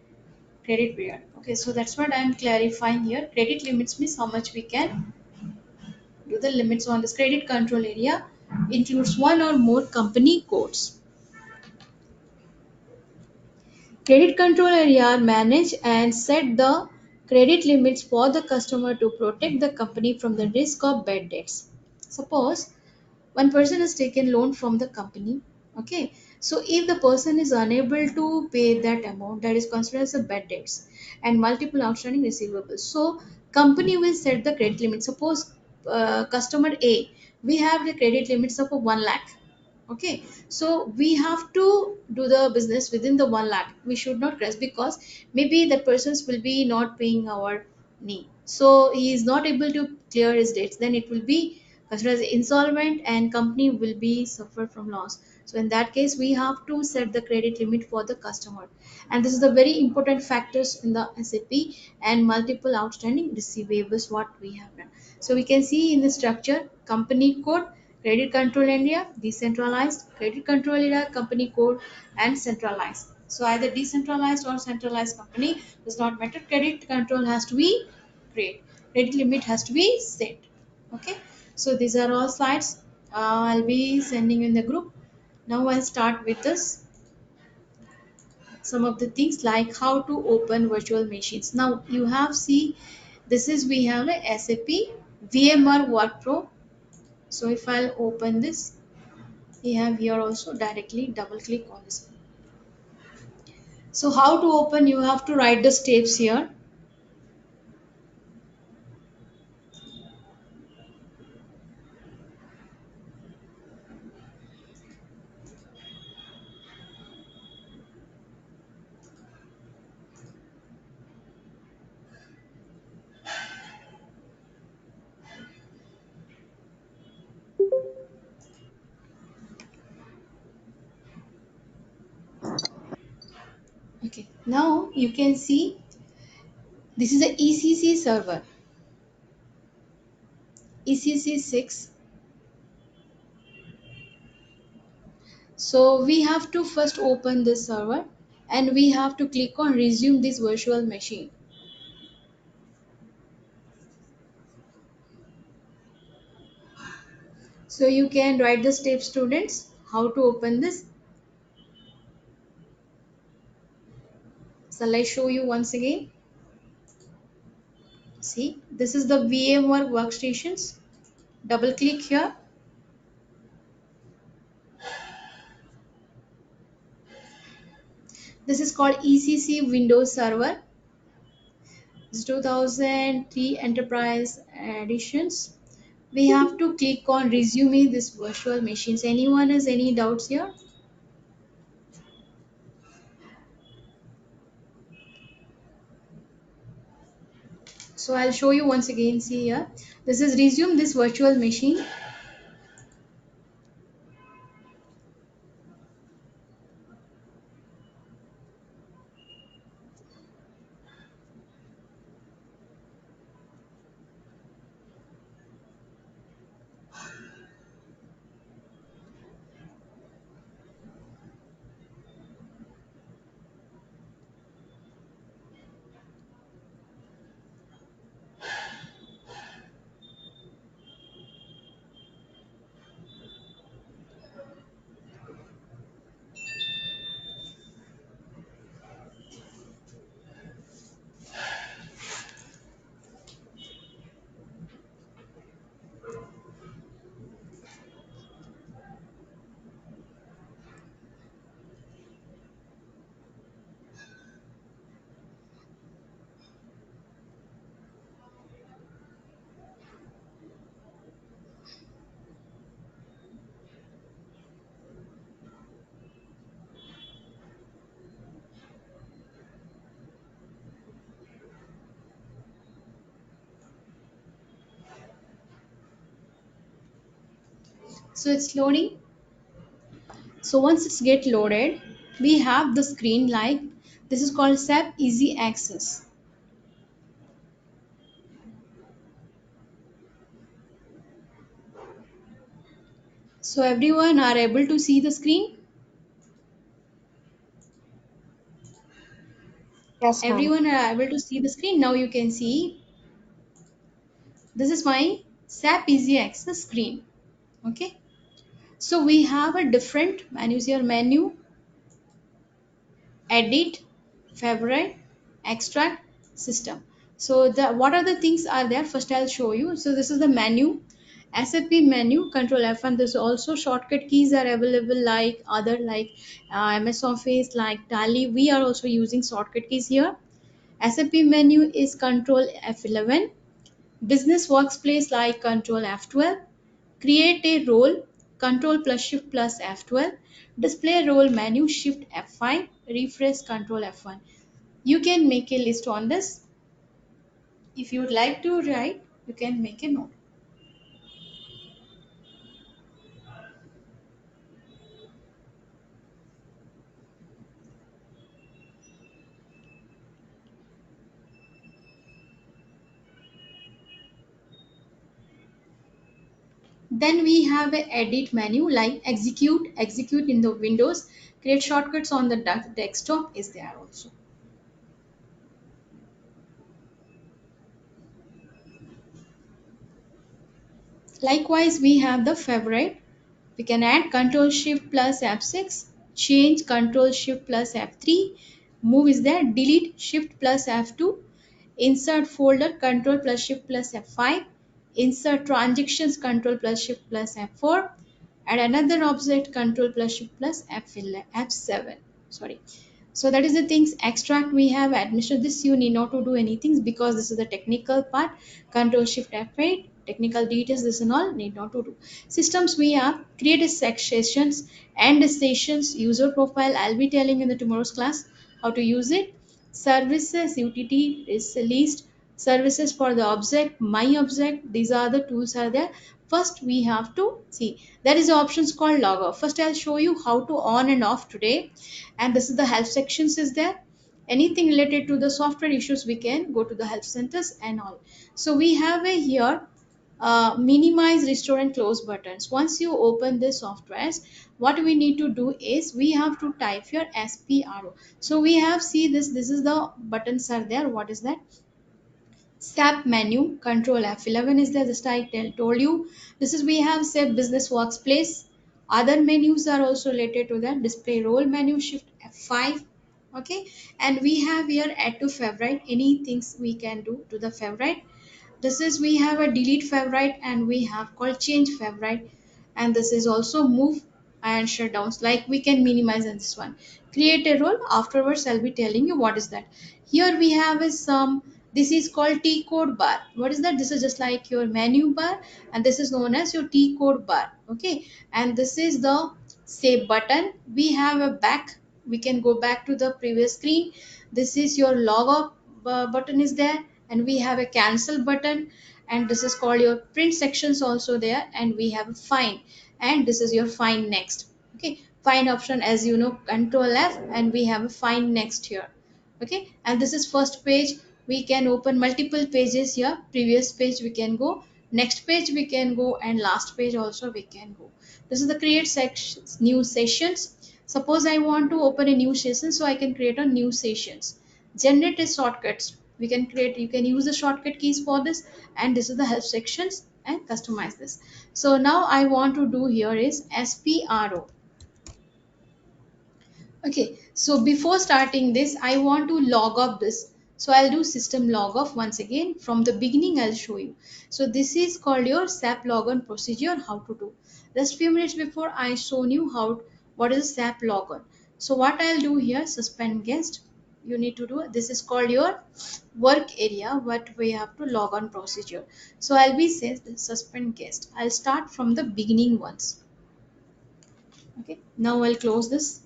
Speaker 2: credit period. Okay, so that's what I'm clarifying here. Credit limits means how much we can do. The limits on this credit control area includes one or more company codes. Credit control area manage and set the credit limits for the customer to protect the company from the risk of bad debts. Suppose one person has taken loan from the company. Okay, so if the person is unable to pay that amount, that is considered as a bad debts and multiple outstanding receivables, so company will set the credit limit. Suppose customer A, we have the credit limits of 1 lakh. Okay, so we have to do the business within the 1 lakh. We should not rest because maybe the persons will be not paying our need, so he is not able to clear his debts, then it will be considered as insolvent and company will be suffer from loss. So in that case we have to set the credit limit for the customer, and this is the very important factors in the SAP. And multiple outstanding receivables what we have done. So we can see in the structure, company code, credit control area, decentralized, credit control area, company code, and centralized. So either decentralized or centralized company does not matter. Credit control has to be great. Credit limit has to be set. Okay. So these are all slides. I'll be sending in the group. Now I'll start with this. Some of the things like how to open virtual machines. Now you have see This is we have a SAP VMware Workflow. So if I'll open this, we have here also directly double click on this. So how to open? You have to write the steps here. Okay. Now you can see this is a ECC server, ECC 6. So we have to first open this server and we have to click on resume this virtual machine. So you can write the steps, students, how to open this. Shall I show you once again? See, this is the VMware workstations. Double click here. This is called ECC Windows Server. It's 2003 Enterprise Editions. We have to click on resume this virtual machines. Anyone has any doubts here? So I'll show you once again. See here. This is resume this virtual machine. So it's loading. So once it's get loaded, we have the screen like this is called SAP Easy Access. So everyone are able to see the screen.
Speaker 4: Yes, ma'am.
Speaker 2: Everyone are able to see the screen. Now you can see this is my SAP Easy Access screen. Okay. So we have a different menus here. Menu, edit, favorite, extract, system. So the what are the things are there? First I'll show you. So this is the menu. SAP menu, Control F1. There's also shortcut keys are available like other like MS Office, like Tally. We are also using shortcut keys here. SAP menu is Control F11. Business workspace like Control F12. Create a role, Control plus Shift plus F12. Display role menu, Shift F5. Refresh, Control F1. You can make a list on this. If you would like to write, you can make a note. Then we have a edit menu like execute in the Windows, create shortcuts on the desktop is there also. Likewise, we have the favorite. We can add Control Shift plus F6, change Control Shift plus F3, move is there, delete Shift plus F2, insert folder, control plus shift plus F5, insert transactions, control plus shift plus F4, and another object, control plus shift plus F11, F7. Sorry. So that is the things. Extract, we have admission. This you need not to do anything because this is the technical part. Control shift F8, technical details, this and all need not to do. Systems, we have create a sessions and sessions, user profile. I'll be telling in the tomorrow's class how to use it. Services, utility is list, services for the object, my object. These are the tools are there. First we have to see there is options called log off. First I'll show you how to on and off today, and this is the help sections is there. Anything related to the software issues we can go to the help centers and all. So we have a here minimize, restore and close buttons. Once you open this softwares, what we need to do is we have to type here SPRO. So we have see this is the buttons are there. What is that? SAP menu, Control F11 is there. Just I told you. This is we have SAP Business Workspace. Other menus are also related to that. Display role menu, Shift F5. Okay, and we have here add to favorite. Any things we can do to the favorite. This is we have a delete favorite and we have called change favorite, and this is also move and shutdowns, like we can minimize in this one. Create a role, afterwards I'll be telling you what is that. Here we have is some, this is called T code bar. What is that? This is just like your menu bar, and this is known as your T code bar. Okay, and this is the save button. We have a back, we can go back to the previous screen. This is your log off button is there, and we have a cancel button, and this is called your print sections also there, and we have a find, and this is your find next. Okay, find option, as you know, control F, and we have a find next here. Okay, and this is first page. We can open multiple pages here. Previous page we can go, next page we can go, and last page also we can go. This is the create sections, new sessions. Suppose I want to open a new session, so I can create a new sessions. Generate a shortcuts, we can create, you can use the shortcut keys for this, and this is the help sections, and customize this. So now I want to do here is SPRO. Okay, so before starting this, I want to log off this. So I'll do system log off once again. From the beginning, I'll show you. So this is called your SAP logon procedure, how to do. Just few minutes before I shown you how, what is SAP logon. So what I'll do here, suspend guest. You need to do, this is called your work area, what we have to log on procedure. So I'll be say suspend guest. I'll start from the beginning once. Okay, now I'll close this.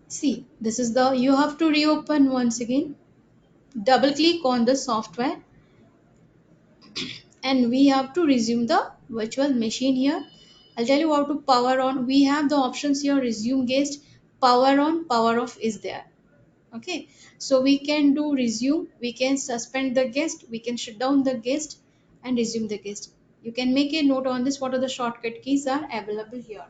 Speaker 2: See, this is the, you have to reopen once again. Double click on the software, and we have to resume the virtual machine here. I'll tell you how to power on. We have the options here, resume guest, power on, power off is there. Okay, so we can do resume, we can suspend the guest, we can shut down the guest and resume the guest. You can make a note on this, what are the shortcut keys are available here.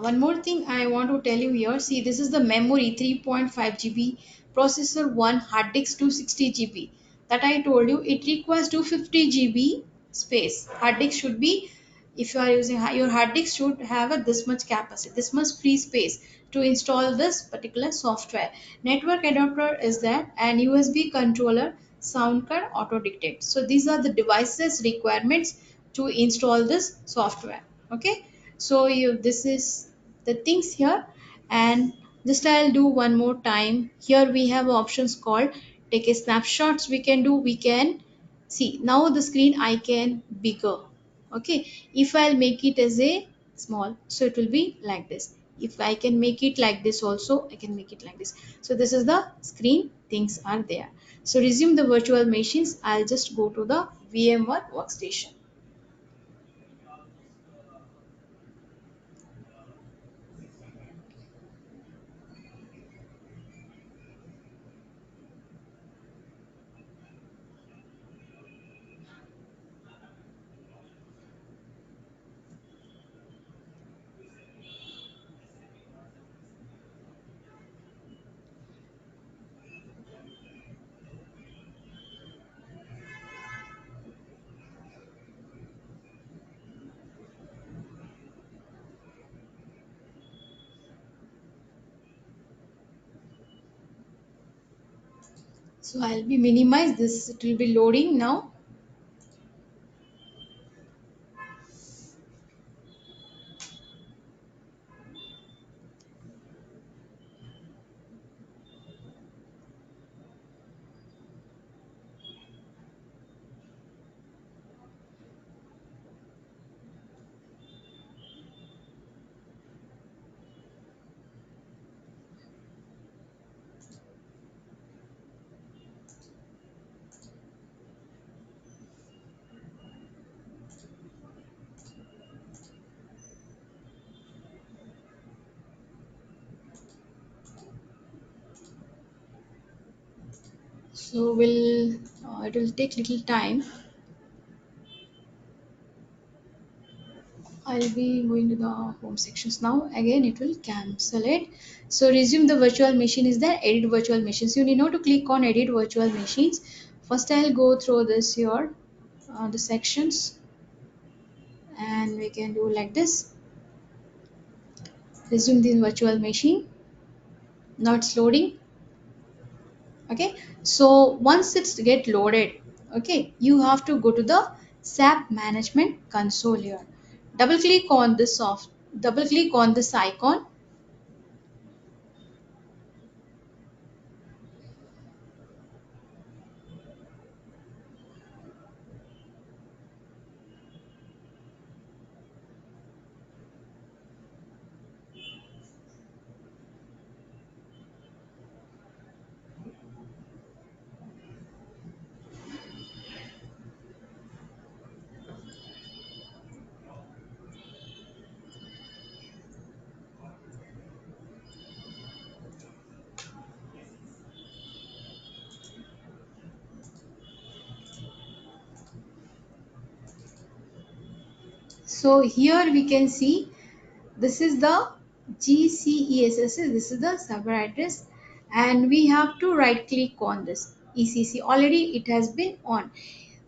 Speaker 2: One more thing I want to tell you here. See, this is the memory 3.5 GB, processor 1, hard disk 260 GB. That I told you, it requires 250 GB space. Hard disk should be, if you are using your hard disk should have a this much capacity, this much free space to install this particular software. Network adapter is that, and USB controller, sound card, auto dictate. So these are the devices requirements to install this software. Okay, so you, this is the things here, and just I'll do one more time. Here we have options called take a snapshots, we can do, we can see now the screen I can bigger. Okay, if I'll make it as a small, so it will be like this. If I can make it like this also, I can make it like this. So this is the screen, things are there. So resume the virtual machines. I'll just go to the VMware workstation. So I'll be minimize this. It will be loading now. So will it will take little time. I'll be going to the home sections now. Again, it will cancel it. So resume the virtual machine is there. Edit virtual machines. You need not to click on edit virtual machines. First, I'll go through this here, the sections, and we can do like this. Resume the virtual machine. Now it's loading. Okay. So once it's get loaded, okay, you have to go to the SAP Management Console here. Double click on this soft. Double click on this icon. So here we can see this is the GCESS, this is the server address, and we have to right click on this ECC. Already it has been on.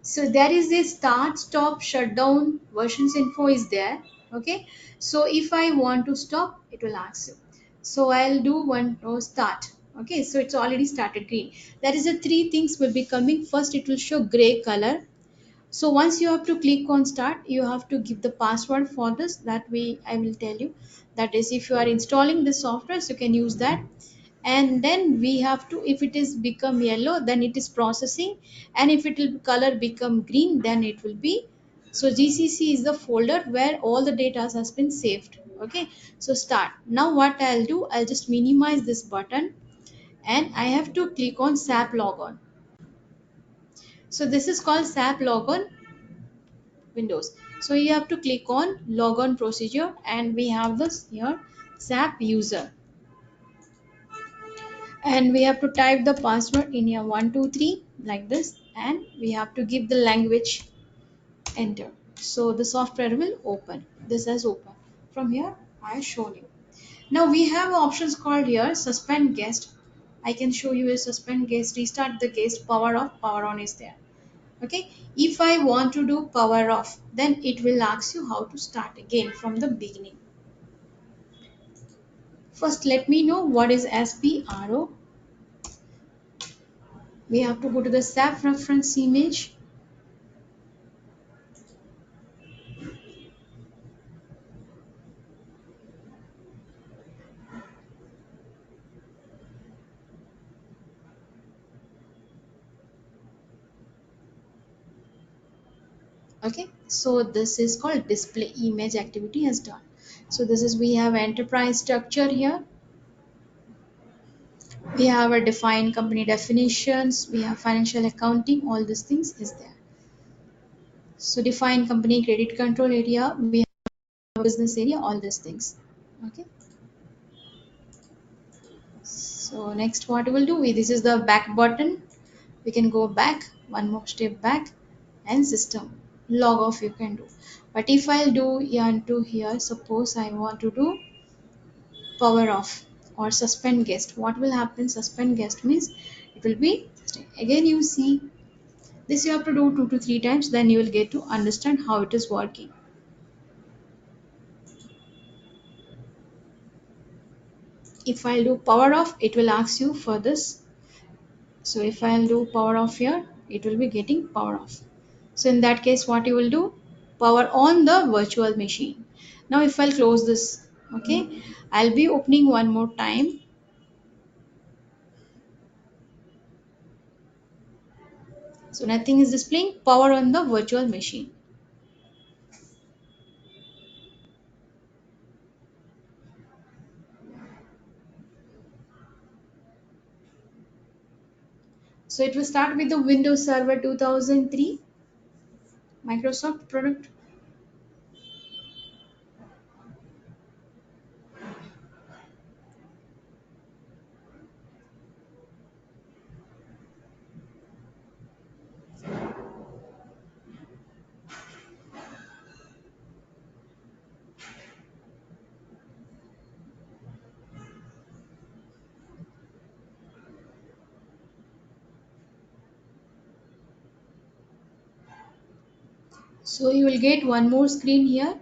Speaker 2: So there is a start, stop, shutdown, versions info is there. Okay. So if I want to stop, it will ask you. So I'll do one start. Okay. So it's already started green. That is the three things will be coming. First, it will show gray color. So once you have to click on start, you have to give the password for this. That way I will tell you. That is, if you are installing the software, so you can use that. And then we have to, if it is become yellow, then it is processing, and if it will color become green, then it will be. So GCC is the folder where all the data has been saved. Okay. So start. Now what I'll do, I'll just minimize this button, and I have to click on SAP logon. So this is called SAP logon Windows. So you have to click on logon procedure, and we have this here, SAP user, and we have to type the password in here 123 like this, and we have to give the language, enter. So the software will open. This has opened. From here I shown you. Now we have options called here suspend guest. I can show you a suspend guest, restart the guest, power off, power on is there. Okay. If I want to do power off, then it will ask you how to start again from the beginning. First, let me know what is SPRO. We have to go to the SAP reference image. Okay, so this is called display image activity has done. So this is, we have enterprise structure here. We have a defined company definitions. We have financial accounting. All these things is there. So define company credit control area. We have business area. All these things. Okay. So next what we will do, this is the back button. We can go back, one more step back, and system log off you can do. But if I'll do into here, suppose I want to do power off or suspend guest, what will happen? Suspend guest means it will be again, you see this, you have to do 2 to 3 times, then you will get to understand how it is working. If I'll do power off, it will ask you for this. So if I'll do power off here, it will be getting power off. So in that case, what you will do? Power on the virtual machine. Now if I'll close this, okay, I'll be opening one more time. So nothing is displaying power on the virtual machine. So it will start with the Windows Server 2003 Microsoft product. So you will get one more screen here.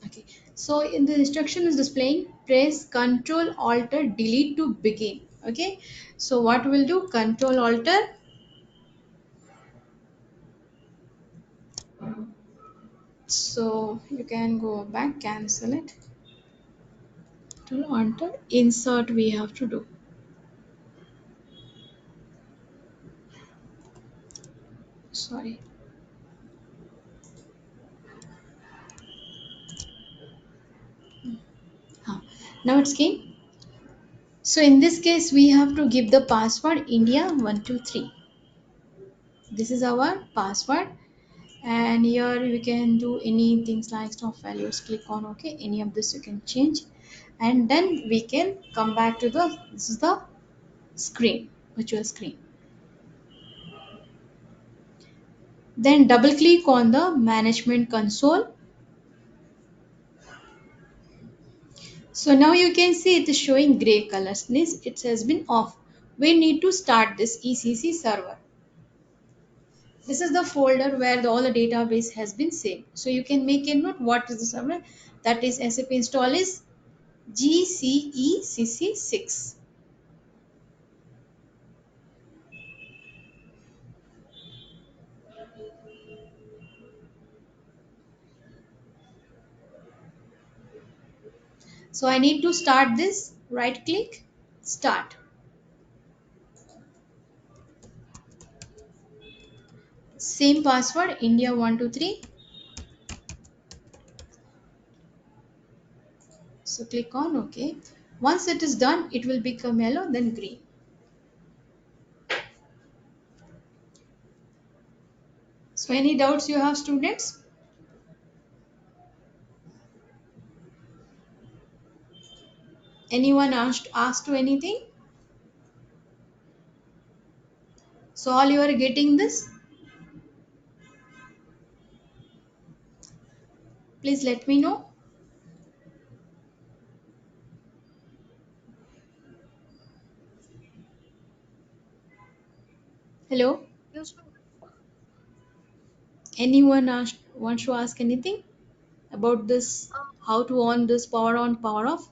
Speaker 2: Okay. So in the instruction is displaying press Control Alter Delete to begin. Okay. So what we'll do? Control Alter. So you can go back, cancel it. Control Alter insert we have to do. Sorry. Huh. Now it's came. So in this case, we have to give the password India123. This is our password, and here we can do any things like stop values. Click on OK. Any of this you can change, and then we can come back to the this is the screen, virtual screen. Then double click on the management console. So now you can see it is showing gray colors. Means it has been off. We need to start this ECC server. This is the folder where all the database has been saved. So you can make a note what is the server. That is SAP install is GCECC6. So I need to start this. Right click, start. Same password India123. So click on OK. Once it is done, it will become yellow, then green. So any doubts you have, students? Anyone asked to anything? So all you are getting this? Please let me know. Hello?
Speaker 3: Used to
Speaker 2: Anyone wants to ask anything about this?
Speaker 3: uh,
Speaker 2: How to on this power on, power off?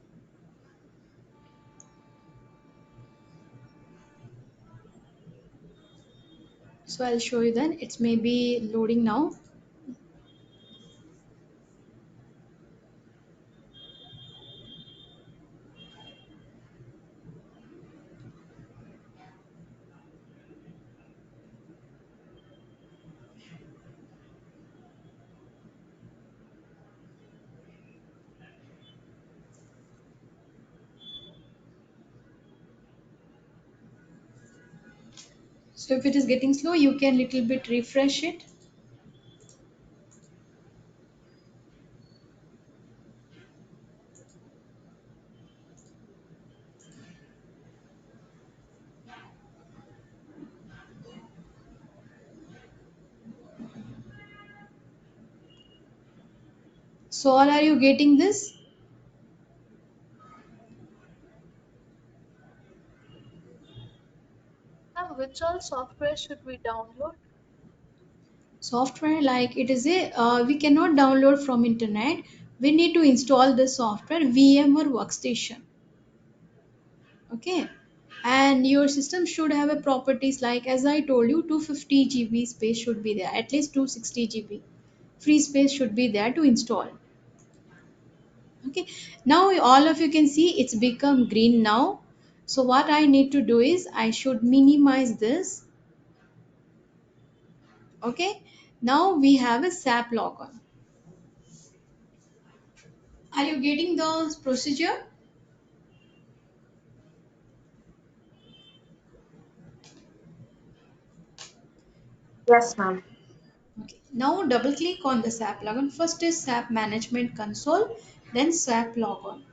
Speaker 2: So I'll show you then. It's maybe loading now. So if it is getting slow, you can little bit refresh it. So all are you getting this?
Speaker 3: which all software should we download?
Speaker 2: Software, like it is a we cannot download from internet. We need to install the software VM or workstation. Okay, and your system should have a properties like, as I told you, 250 GB space should be there, at least 260 GB free space should be there to install. Okay, now all of you can see it's become green now. So what I need to do is I should minimize this. Okay, now we have a SAP logon. Are you getting the procedure?
Speaker 4: Yes, ma'am.
Speaker 2: Okay. Now double click on the SAP logon. First is SAP Management Console, then SAP logon.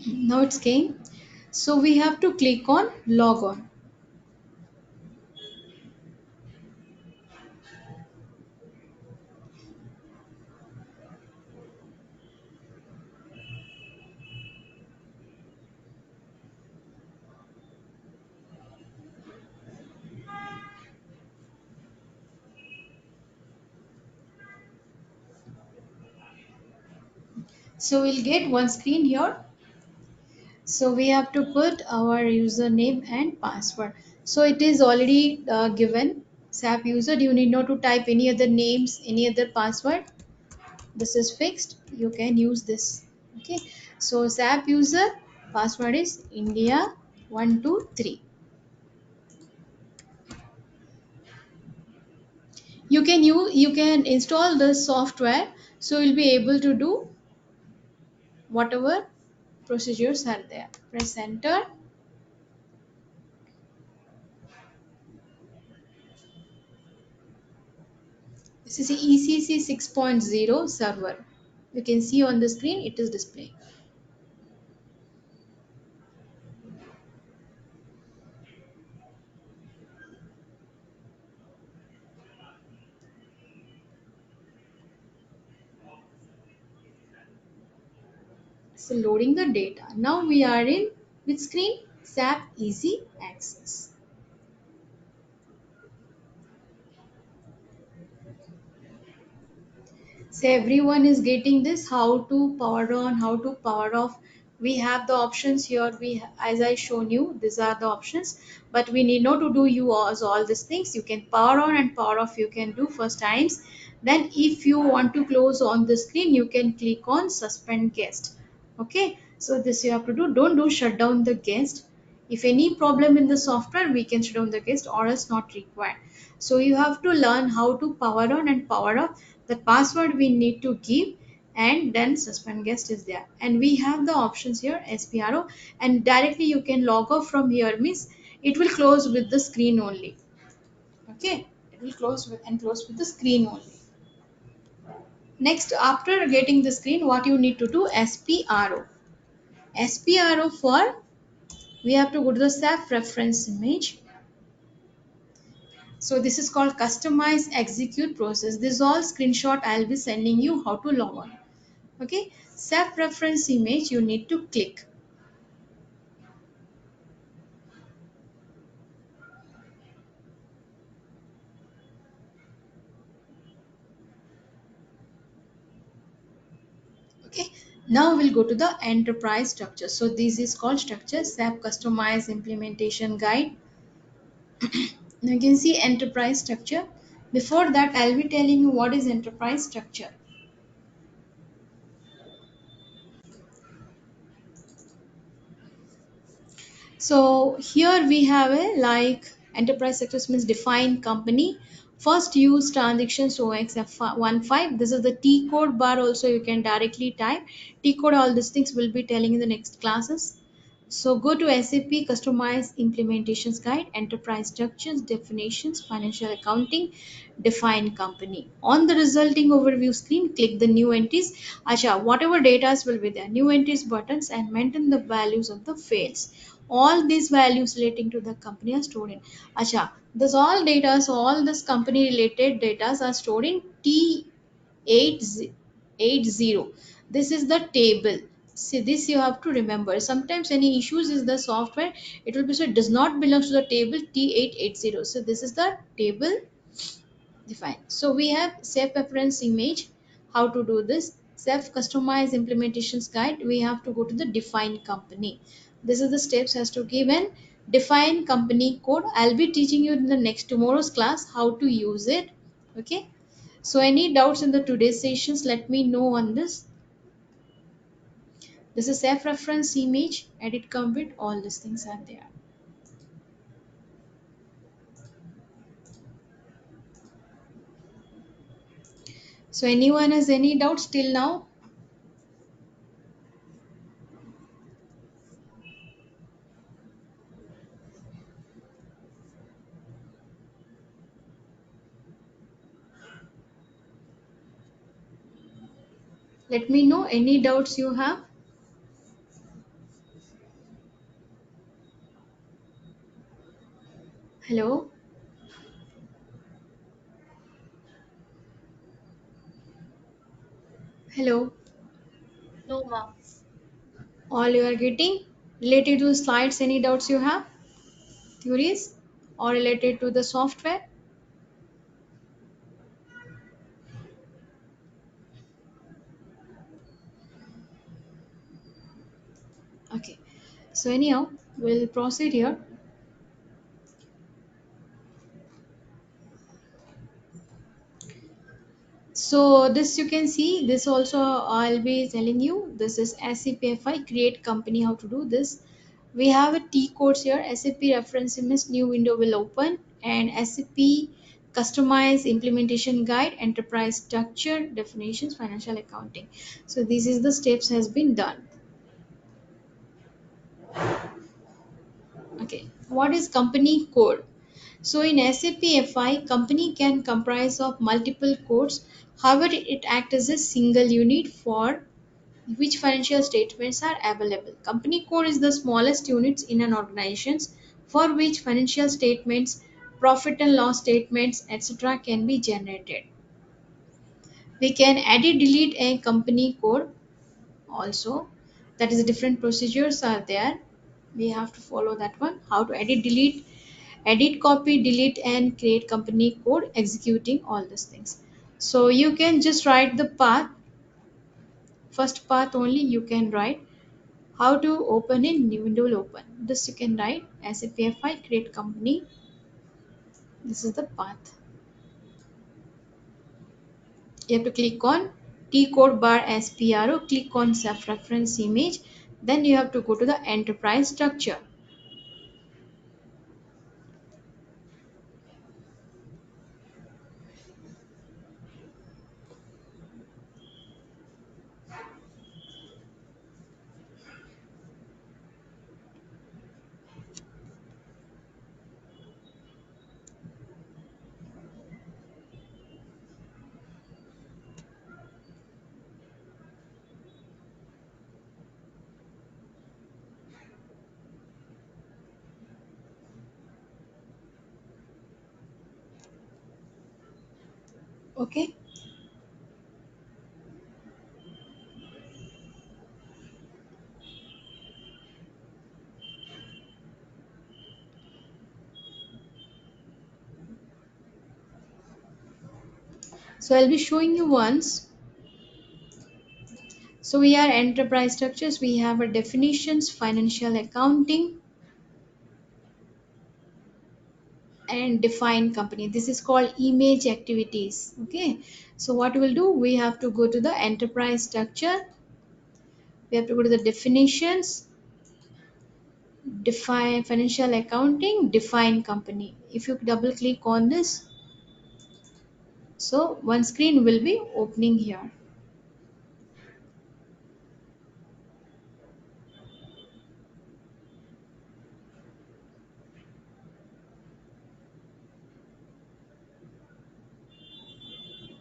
Speaker 2: Now it's came. So we have to click on logon. So we'll get one screen here. So we have to put our username and password. So it is already given. SAP user, you need not to type any other names, any other password. This is fixed. You can use this. Okay. So SAP user password is India 123. You can install the software, so you'll be able to do whatever procedures are there. Press enter. This is a ECC 6.0 server. You can see on the screen it is displaying. So loading the data. Now we are in which screen? SAP Easy Access. So everyone is getting this, how to power on, how to power off. We have the options here. As I shown you, these are the options, but we need not to do you all these things. You can power on and power off, you can do first times. Then if you want to close on the screen, you can click on suspend guest. Okay, so this you have to do. Don't do shut down the guest. If any problem in the software, we can shut down the guest, or else not required. So you have to learn how to power on and power off. The password we need to give, and then suspend guest is there, and we have the options here SPRO, and directly you can log off from here, means it will close with the screen only. Okay, it will close with the screen only. Next, after getting the screen, what you need to do? SPRO for, we have to go to the SAP reference image. So this is called customize execute process. This is all screenshot I'll be sending you how to log on. Okay, SAP reference image you need to click. Okay, now we'll go to the enterprise structure. So this is called structure SAP customize implementation guide. Now you can see enterprise structure. Before that, I'll be telling you what is enterprise structure. So here we have a like enterprise success means defined company. First use transactions OXF15. This is the T code bar. Also you can directly type T code. All these things will be telling in the next classes. So go to SAP Customize Implementations Guide, Enterprise Structures, Definitions, Financial Accounting, Define Company. On the resulting overview screen, click the new entries. Acha, whatever data will be there, new entries buttons and maintain the values of the fields. All these values relating to the company are stored in. Acha, this all data, so all this company related data are stored in T80. This is the table. See, this you have to remember. Sometimes any issues is the software. It will be so it does not belong to the table T880. So this is the table defined. So we have self reference image. How to do this? Self customized implementations guide. We have to go to the define company. This is the steps has to give an define company code. I'll be teaching you in the next tomorrow's class how to use it. Okay. So any doubts in the today's sessions, let me know on this. This is self-reference image, edit commit, all these things are there. So anyone has any doubts till now? Let me know any doubts you have. Hello, hello.
Speaker 3: No, ma'am.
Speaker 2: All you are getting related to slides, any doubts you have? Theories or related to the software? Okay. So anyhow, we'll proceed here. So this you can see, this also I'll be telling you, this is SCPFI create company, how to do this. We have a T codes here, SAP reference image, new window will open, and SAP customize implementation guide, enterprise structure, definitions, financial accounting. So this is the steps has been done. Okay, what is company code? So in SAP FI, company can comprise of multiple codes. However, it acts as a single unit for which financial statements are available. Company code is the smallest units in an organization for which financial statements, profit and loss statements, etc. can be generated. We can edit, delete a company code also. That is different procedures are there. We have to follow that one. How to edit, delete, edit, copy, delete, and create company code, executing all these things. So you can just write the path. First path only you can write. How to open a new window will open. This you can write as a PFI create company. This is the path. You have to click on T code bar SPRO, click on self reference image. Then you have to go to the enterprise structure. Okay. So I'll be showing you once. So we are enterprise structures. We have a definitions, financial accounting, and define company. This is called image activities. Okay. So what we'll do, we have to go to the enterprise structure. We have to go to the definitions. define financial accounting, define company. If you double click on this, so one screen will be opening here.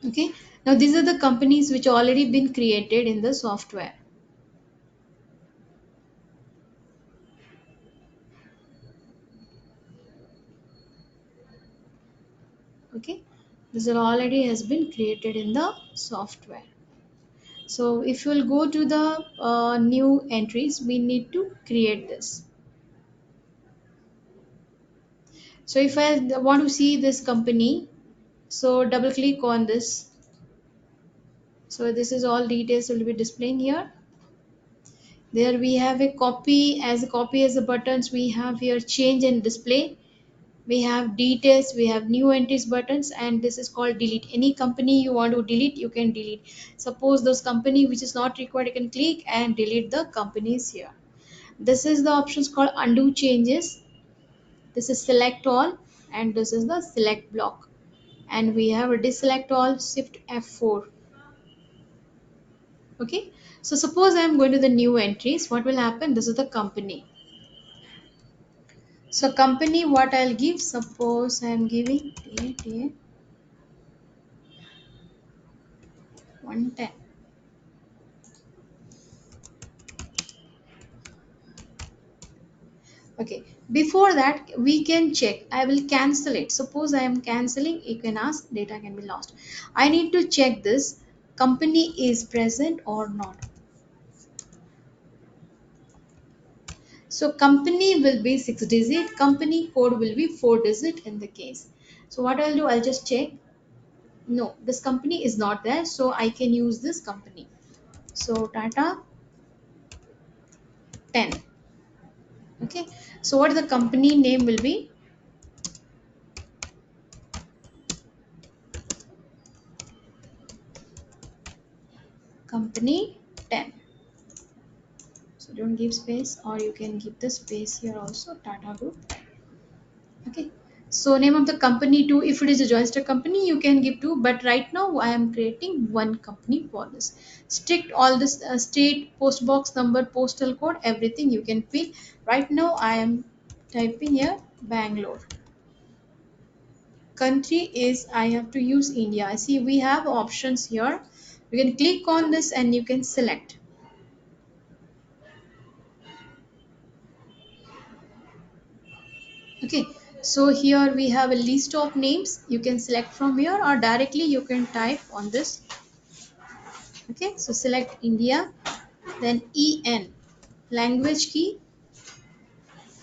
Speaker 2: Okay, now these are the companies which already been created in the software. Okay, this are already has been created in the software. So if you will go to the new entries, we need to create this. So if I want to see this company, so double click on this. So this is all details will be displaying here. There we have a copy as the buttons. We have here change and display. We have details. We have new entries buttons, and this is called delete. Any company you want to delete, you can delete. Suppose those company which is not required, you can click and delete the companies here. This is the options called undo changes. This is select all, and this is the select block. And we have a deselect all, shift F4. Okay, so suppose I am going to the new entries, what will happen? This is the company. So company, what I'll give, suppose I am giving TA 110. Okay, before that we can check. I will cancel it. Suppose I am canceling, you can ask data can be lost. I need to check this company is present or not. So company will be 6 digit, company code will be 4 digit in the case. So what I'll do, I'll just check. No, this company is not there, so I can use this company. So Tata 10. Okay, so what the company name will be? Company 10. So don't give space, or you can give the space here also, Tata Group. Okay, so name of the company too, if it is a joint stock company you can give two, but right now I am creating one company for this. Strict all this state, post box number, postal code, everything you can fill. Right now I am typing here Bangalore. Country is, I have to use India. See, we have options here. You can click on this and you can select. Okay, so here we have a list of names. You can select from here, or directly you can type on this. Okay, so select India, then EN, language key,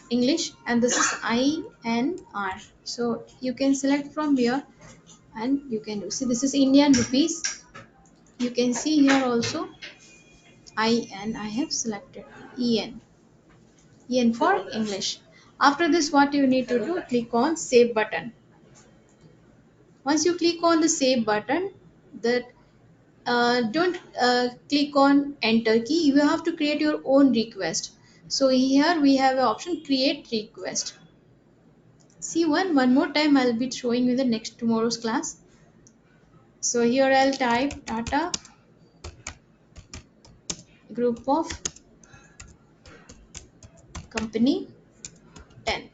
Speaker 2: English, and this is INR. So you can select from here and you can do. See, this is Indian rupees. You can see here also IN, I have selected EN. EN for English. After this, what you need to do, click on save button. Once you click on the save button, that don't click on enter key. You have to create your own request. So here we have an option create request. See, one more time I'll be showing you the next tomorrow's class. So here I'll type Tata group of company 10.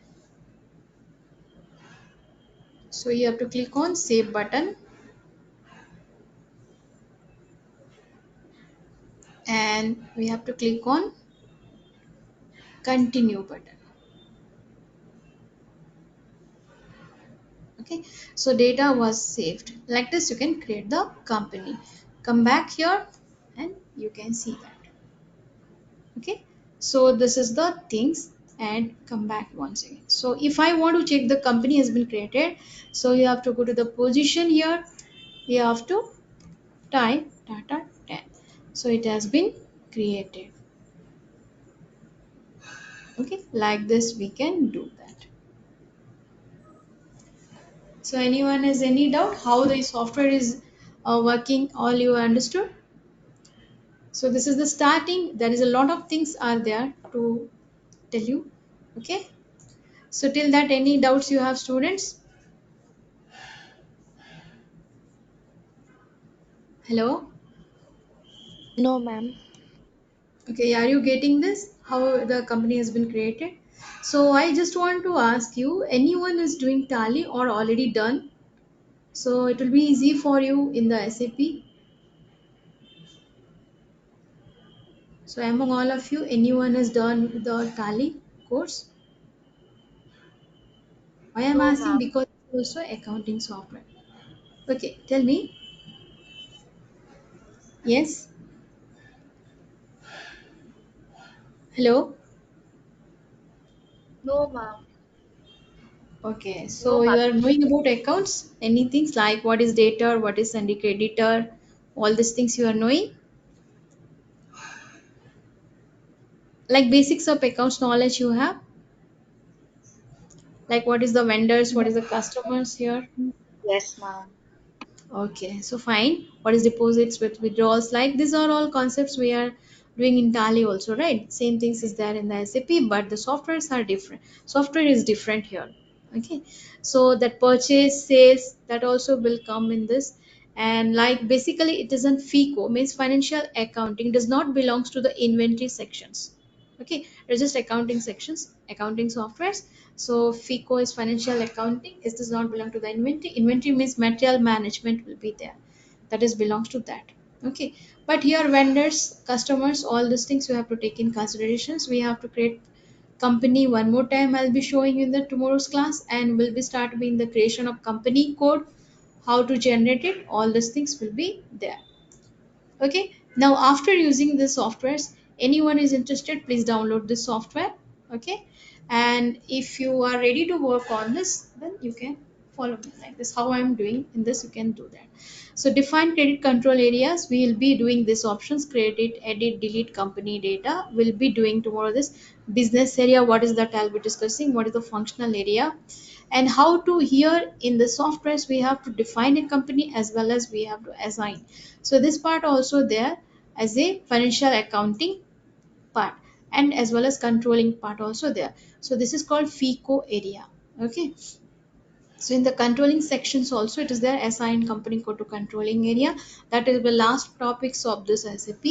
Speaker 2: So you have to click on save button, and we have to click on continue button. Okay, so data was saved. Like this you can create the company. Come back here and you can see that. Okay, so this is the things, and come back once again. So if I want to check the company has been created, so you have to go to the position here. You have to type Tata 10. So it has been created. Okay, like this we can do that. So anyone has any doubt how the software is working? All you understood? So this is the starting. There is a lot of things are there to tell you. Okay. So till that, any doubts you have, students? Hello.
Speaker 3: No, ma'am.
Speaker 2: Okay, are you getting this? How the company has been created? So I just want to ask you, anyone is doing tally or already done? So it will be easy for you in the SAP. So among all of you, anyone has done the tally course? Why I'm
Speaker 3: No,
Speaker 2: asking,
Speaker 3: ma'am.
Speaker 2: because it's also accounting software. Okay, tell me. Yes. Hello.
Speaker 3: No, ma'am.
Speaker 2: Okay,
Speaker 3: No,
Speaker 2: so you
Speaker 3: ma'am.
Speaker 2: are knowing about accounts? Anything like what is debtor, what is Sunday creditor, all these things you are knowing? Like basics of accounts knowledge you have? Like what is the vendors, what is the customers here?
Speaker 4: Yes, ma'am.
Speaker 2: Okay, so fine. What is deposits with withdrawals? Like these are all concepts we are doing in Tally also, right? Same things is there in the SAP, but the softwares are different. Software is different here. Okay, so that purchase, sales, that also will come in this. And like basically, it isn't FICO means financial accounting does not belongs to the inventory sections. Okay, they're just accounting sections, accounting softwares. So FICO is financial accounting. It does not belong to the inventory. Inventory means material management will be there. That is belongs to that. Okay. But here vendors, customers, all these things we have to take in considerations. We have to create company one more time. I'll be showing you in the tomorrow's class, and we'll be start with the creation of company code, how to generate it. All these things will be there. Okay, now after using the softwares, anyone is interested, please download this software. Okay, and if you are ready to work on this, then you can follow me like this. How I'm doing in this, you can do that. So define credit control areas, we will be doing these options: credit, edit, delete, company data. We'll be doing tomorrow this business area. What is that, I'll be discussing what is the functional area, and how to here in the softwares we have to define a company as well as we have to assign. So this part also there as a financial accounting part, and as well as controlling part also there. So this is called FICO area. Okay, so in the controlling sections also it is there, assign company code to controlling area. That is the last topics of this SAP.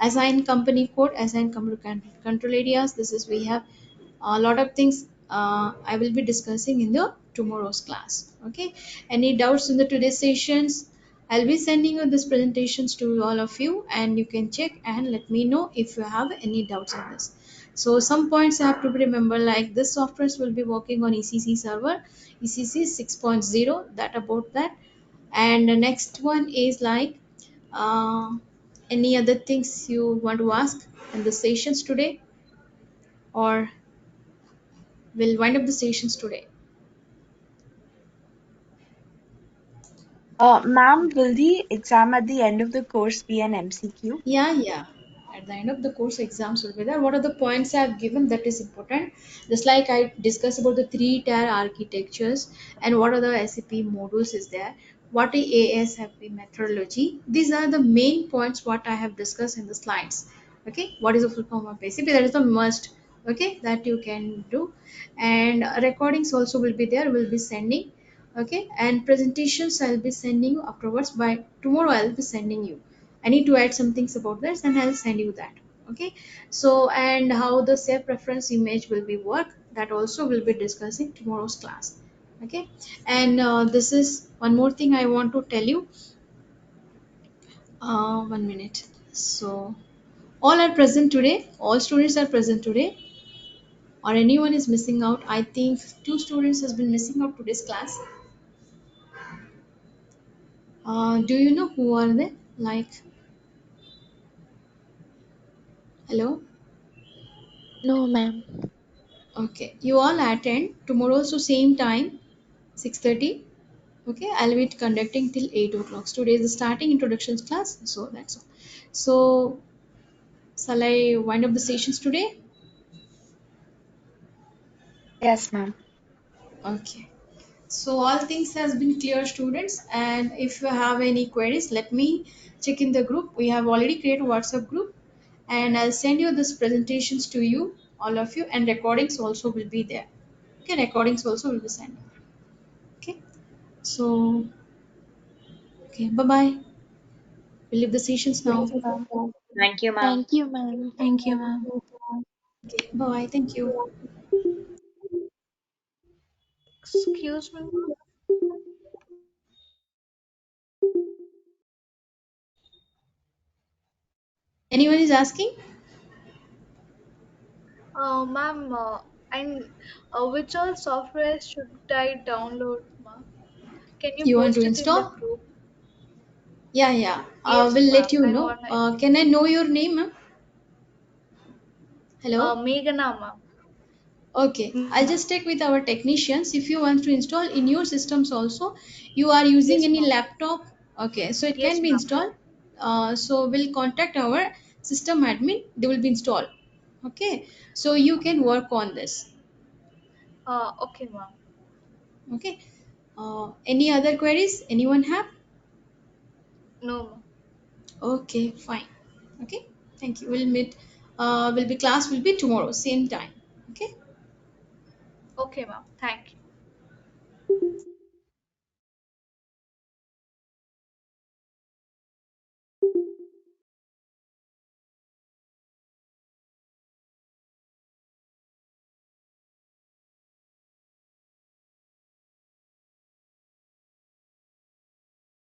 Speaker 2: Assign company code, assign company control areas. This is we have a lot of things I will be discussing in the tomorrow's class. Okay. Any doubts in the today's sessions? I'll be sending you these presentations to all of you, and you can check and let me know if you have any doubts on this. So some points I have to remember, like this softwares will be working on ECC server, ECC 6.0, that about that. And the next one is like uh, any other things you want to ask in the sessions today, or we'll wind up the sessions today.
Speaker 4: Ma'am, will the exam at the end of the course be an MCQ?
Speaker 2: Yeah, yeah. At the end of the course, exams will be there. What are the points I have given that is important? Just like I discussed about the three-tier architectures and what are the SAP modules is there. What is ASAP methodology? These are the main points what I have discussed in the slides. Okay, what is the full form of ACP? That is the must. Okay, that you can do, and recordings also will be there. We'll be sending. Okay, and presentations I'll be sending you afterwards. By tomorrow, I'll be sending you. I need to add some things about this, and I'll send you that. Okay, so and how the self reference image will be work, that also will be discussing tomorrow's class. Okay, and this is one more thing I want to tell you. 1 minute. So all are present today, all students are present today, or anyone is missing out. I think two students has been missing out today's class. Do you know who are they? Like, hello.
Speaker 3: No, ma'am.
Speaker 2: Okay, you all attend tomorrow also same time, 6:30. Okay, I'll be conducting till 8 o'clock. Today is the starting introductions class, so that's all. So shall I wind up the sessions today?
Speaker 4: Yes, ma'am.
Speaker 2: Okay. So all things has been clear, students, and if you have any queries, let me check in the group. We have already created a WhatsApp group, and I'll send you these presentations to you. all of you, and recordings also will be there. Okay, recordings also will be sent. Okay, so okay, bye bye. We'll leave the sessions
Speaker 3: Thank
Speaker 2: now.
Speaker 3: you, ma'am.
Speaker 5: Thank you, ma'am.
Speaker 3: Thank you, ma'am.
Speaker 2: Thank you, ma'am. Okay, bye bye. Thank you.
Speaker 5: Excuse me.
Speaker 2: Anyone is asking?
Speaker 5: Ma'am, and which all software should I download, ma'am? Can you
Speaker 2: You want to
Speaker 5: post it in the
Speaker 2: install?
Speaker 5: group?
Speaker 2: Yeah, yeah.
Speaker 5: Yes,
Speaker 2: We'll let
Speaker 5: ma'am.
Speaker 2: you
Speaker 5: I'm
Speaker 2: know.
Speaker 5: online.
Speaker 2: Can I know your name, ma'am? Hello?
Speaker 5: Meghana, ma'am.
Speaker 2: Okay. I'll
Speaker 5: Ma'am.
Speaker 2: just check with our technicians. If you want to install in your systems also, you are using
Speaker 5: Yes,
Speaker 2: any
Speaker 5: ma'am.
Speaker 2: laptop? Okay, so it can
Speaker 5: Yes,
Speaker 2: be
Speaker 5: ma'am.
Speaker 2: installed. So we'll contact our system admin. They will be installed. Okay. So you can work on this.
Speaker 5: Okay, ma'am.
Speaker 2: Okay. Any other queries? Anyone have?
Speaker 5: No, ma'am.
Speaker 2: Okay, fine. Okay. Thank you. We'll meet. Will be class will be tomorrow, same time. Okay.
Speaker 5: Okay, ma'am. Thank you.